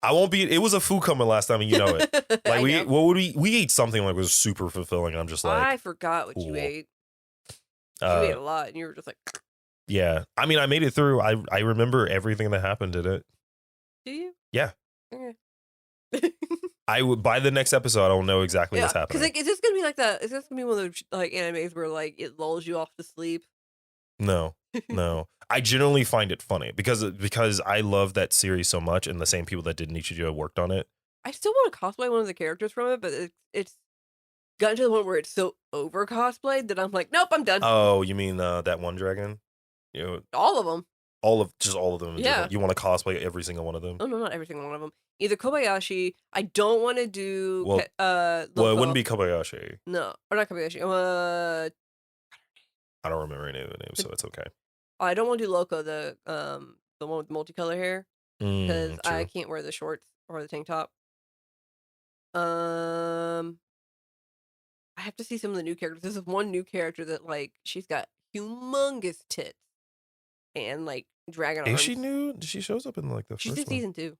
Speaker 1: I won't be. It was a food coming last time, and you know it. Like we ate something like was super fulfilling. I'm just like,
Speaker 2: I forgot what you ate. You ate a lot, and you were just like,
Speaker 1: yeah. I mean, I made it through. I remember everything that happened in it.
Speaker 2: Do you?
Speaker 1: Yeah.
Speaker 2: Okay.
Speaker 1: I would by the next episode, I will know exactly
Speaker 2: Yeah,
Speaker 1: what's
Speaker 2: because
Speaker 1: happening.
Speaker 2: like, is this gonna be like that? Is this gonna be one of those like animes where like it lulls you off to sleep?
Speaker 1: No, no. I generally find it funny because I love that series so much, and the same people that did Nichijou worked on it.
Speaker 2: I still want to cosplay one of the characters from it, but it's gotten to the point where it's so over cosplayed that I'm like, nope, I'm done.
Speaker 1: Oh, you mean that one dragon? You know,
Speaker 2: All of them.
Speaker 1: all of them. In
Speaker 2: Yeah.
Speaker 1: general. You want to cosplay every single one of them?
Speaker 2: Oh no, not every single one of them. Either Kobayashi. I don't want to do.
Speaker 1: Well,
Speaker 2: Loco.
Speaker 1: Well, it wouldn't be Kobayashi.
Speaker 2: No, or not Kobayashi.
Speaker 1: I don't remember any of the names, so it's okay.
Speaker 2: I don't want to do Loco, the one with the multicolor hair, because I
Speaker 1: True.
Speaker 2: can't wear the shorts or the tank top. I have to see some of the new characters. There's this one new character that like she's got humongous tits and like dragon arms.
Speaker 1: Is she new? She shows up in like the
Speaker 2: She's
Speaker 1: first
Speaker 2: in
Speaker 1: one.
Speaker 2: season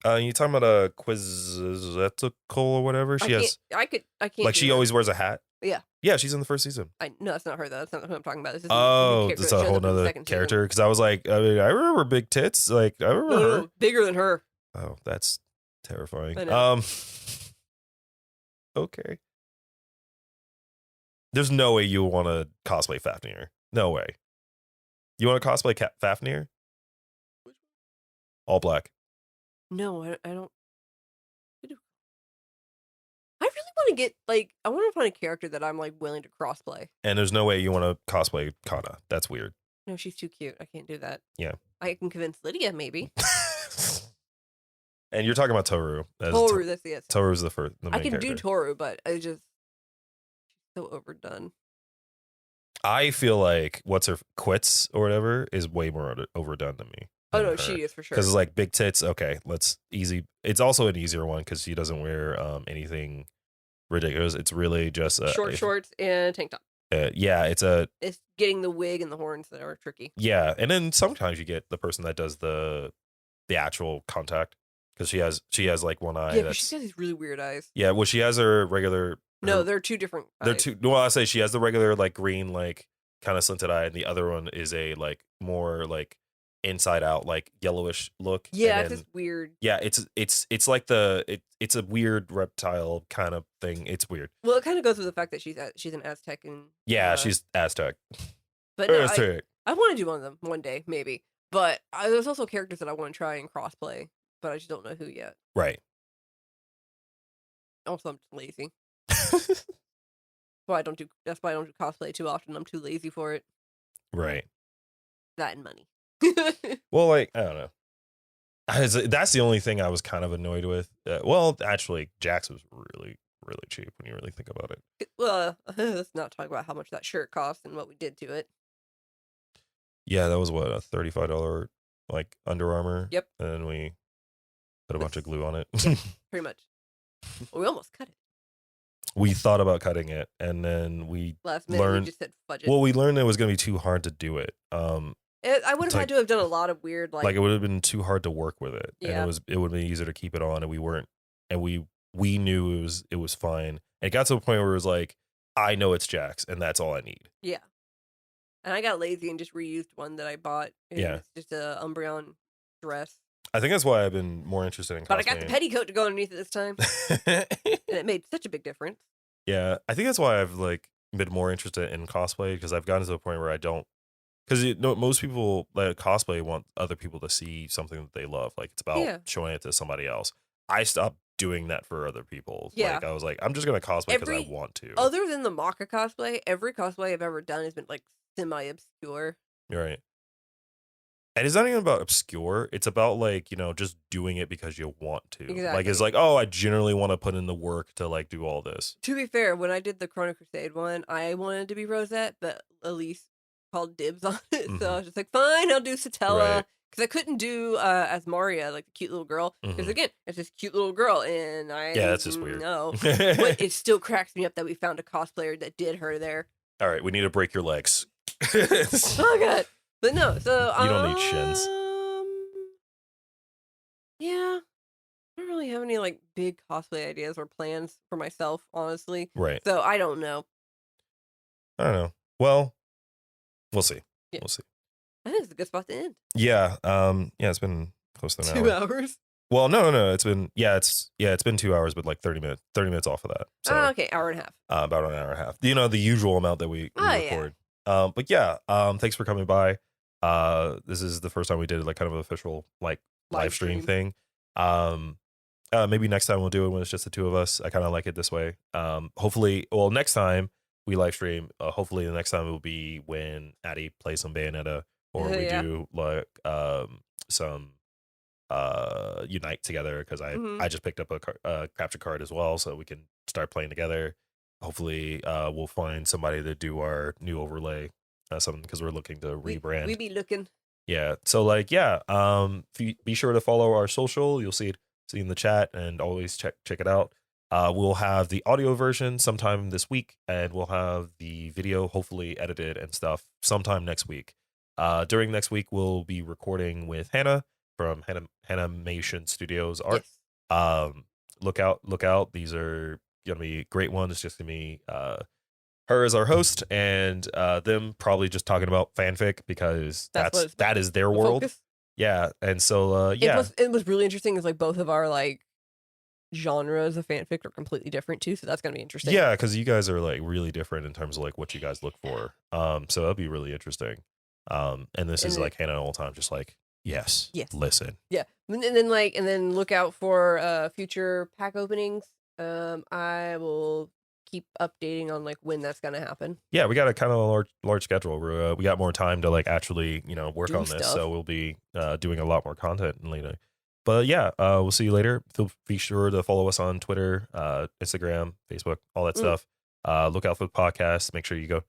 Speaker 2: 2.
Speaker 1: You talking about a quizetical or whatever? She has
Speaker 2: I can't.
Speaker 1: like
Speaker 2: do
Speaker 1: she
Speaker 2: that.
Speaker 1: always wears a hat.
Speaker 2: Yeah.
Speaker 1: Yeah, she's in the first season.
Speaker 2: No, that's not her though. That's not who I'm talking about. This is
Speaker 1: Oh, it's a whole nother character. Because I was like, I mean, I remember big tits. Like I remember her.
Speaker 2: No, bigger than her.
Speaker 1: Oh, that's terrifying.
Speaker 2: I know.
Speaker 1: Okay. There's no way you want to cosplay Fafnir. No way. You want to cosplay Fafnir? All black.
Speaker 2: No, I don't. I really want to get like I want to find a character that I'm like willing to crossplay.
Speaker 1: And there's no way you want to cosplay Kana. That's weird.
Speaker 2: No, she's too cute. I can't do that.
Speaker 1: Yeah.
Speaker 2: I can convince Lydia maybe.
Speaker 1: And you're talking about Toru.
Speaker 2: Toru, that's the
Speaker 1: Toru's the first. The main
Speaker 2: I can
Speaker 1: character.
Speaker 2: do Toru, but I just she's so overdone.
Speaker 1: I feel like what's her quits or whatever is way more overdone than me.
Speaker 2: Oh no, she is for sure.
Speaker 1: Because it's like big tits. Okay, let's easy. It's also an easier one because she doesn't wear anything ridiculous. It's really just
Speaker 2: shorts and tank top.
Speaker 1: Yeah, it's
Speaker 2: getting the wig and the horns that are tricky.
Speaker 1: Yeah, and then sometimes you get the person that does the actual contact because she has like one eye.
Speaker 2: Yeah, but she's got these really weird eyes.
Speaker 1: Yeah, well, she has her regular.
Speaker 2: No, they're two different.
Speaker 1: They're two. Well, I say she has the regular like green like kind of slanted eye, and the other one is a like more like inside out like yellowish look.
Speaker 2: Yeah, it's just weird.
Speaker 1: Yeah, it's like it's a weird reptile kind of thing. It's weird.
Speaker 2: Well, it kind of goes with the fact that she's an Aztec and
Speaker 1: yeah, she's Aztec.
Speaker 2: But no, I want to do one of them one day maybe. But there's also characters that I want to try and crossplay, but I just don't know who yet.
Speaker 1: Right.
Speaker 2: Also, I'm just lazy. That's why I don't do cosplay too often. I'm too lazy for it.
Speaker 1: Right.
Speaker 2: That and money.
Speaker 1: Well, like I don't know. That's the only thing I was kind of annoyed with. Well, actually, Jax was really, really cheap when you really think about it.
Speaker 2: Well, let's not talk about how much that shirt cost and what we did to it.
Speaker 1: Yeah, that was what, a $35 like Under Armour.
Speaker 2: Yep.
Speaker 1: And then we put a bunch of glue on it.
Speaker 2: Yeah, pretty much. Well, we almost cut it.
Speaker 1: We thought about cutting it, and then we
Speaker 2: last minute we just said fudge it.
Speaker 1: Well, we learned it was going to be too hard to do it.
Speaker 2: I would have had to have done a lot of weird like
Speaker 1: it would have been too hard to work with it.
Speaker 2: Yeah.
Speaker 1: And it would have been easier to keep it on, and we knew it was fine. And it got to a point where it was like, I know it's Jax, and that's all I need.
Speaker 2: Yeah. And I got lazy and just reused one that I bought. It's just a Umbreon dress.
Speaker 1: I think that's why I've been more interested in cosplaying.
Speaker 2: But I got the petticoat to go underneath it this time. And it made such a big difference.
Speaker 1: Yeah, I think that's why I've like been more interested in cosplay, because I've gotten to the point where I don't, because most people that cosplay want other people to see something that they love. Like it's about showing it to somebody else. I stopped doing that for other people.
Speaker 2: Yeah.
Speaker 1: Like I was like, I'm just gonna cosplay because I want to.
Speaker 2: Other than the Maka cosplay, every cosplay I've ever done has been like semi-obscure.
Speaker 1: Right. And it's not even about obscure. It's about like, just doing it because you want to.
Speaker 2: Exactly.
Speaker 1: Like it's like, oh, I generally want to put in the work to like do all this.
Speaker 2: To be fair, when I did the Chrono Crusade one, I wanted to be Rosette, but Elise called dibs on it. Mm-hmm. So I was just like, fine, I'll do Satella. Because I couldn't do as Maria, like the cute little girl. Because again, it's this cute little girl, and
Speaker 1: that's just weird.
Speaker 2: No, but it still cracks me up that we found a cosplayer that did her there.
Speaker 1: All right, we need to break your legs.
Speaker 2: Oh god. But no, so
Speaker 1: you don't need shins.
Speaker 2: Yeah, I don't really have any like big cosplay ideas or plans for myself, honestly.
Speaker 1: Right.
Speaker 2: So I don't know.
Speaker 1: I don't know. Well, we'll see.
Speaker 2: Yeah.
Speaker 1: We'll see.
Speaker 2: I think it's a good spot to end.
Speaker 1: Yeah. Yeah. It's been close to an hour.
Speaker 2: 2 hours.
Speaker 1: Well, no. It's been 2 hours, but like 30 minutes off of that. So
Speaker 2: Okay, hour and a half.
Speaker 1: about an hour and a half. You know, the usual amount that we
Speaker 2: Oh,
Speaker 1: record. But yeah, thanks for coming by. This is the first time we did like kind of an official like live stream thing. Maybe next time we'll do it when it's just the two of us. I kind of like it this way. Hopefully, well, next time we live stream, hopefully the next time will be when Addie plays some Bayonetta, or we do like some Unite together, because I just picked up a capture card as well, so we can start playing together. Hopefully, we'll find somebody to do our new overlay, something, because we're looking to rebrand.
Speaker 2: We be looking.
Speaker 1: Yeah. So like, yeah. Be sure to follow our social. You'll see it in the chat, and always check it out. We'll have the audio version sometime this week, and we'll have the video hopefully edited and stuff sometime next week. During next week, we'll be recording with Hannah from Hanimation Studios Art.
Speaker 2: Yes.
Speaker 1: Look out. These are gonna be great ones. It's just gonna be her as our host, and them probably just talking about fanfic, because that is their world.
Speaker 2: Focus.
Speaker 1: Yeah. And so yeah.
Speaker 2: It was really interesting, is like both of our like genres of fanfic are completely different too, so that's gonna be interesting.
Speaker 1: Yeah, because you guys are like really different in terms of like what you guys look for. So that'll be really interesting. And this is like Hannah all the time, just like, yes, listen.
Speaker 2: Yeah. And then look out for future pack openings. I will keep updating on like when that's gonna happen.
Speaker 1: Yeah, we got a kind of a large schedule. We got more time to like actually, work on this, so we'll be doing a lot more content later. But yeah, we'll see you later. Be sure to follow us on Twitter, Instagram, Facebook, all that stuff. Look out for the podcast. Make sure you go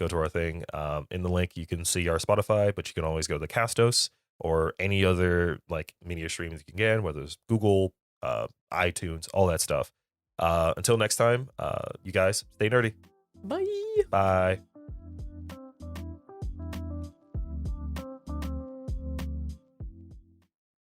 Speaker 1: to our thing. In the link, you can see our Spotify, but you can always go to Castos or any other like media streams you can get, whether it's Google, iTunes, all that stuff. Until next time, you guys stay nerdy.
Speaker 2: Bye.
Speaker 1: Bye.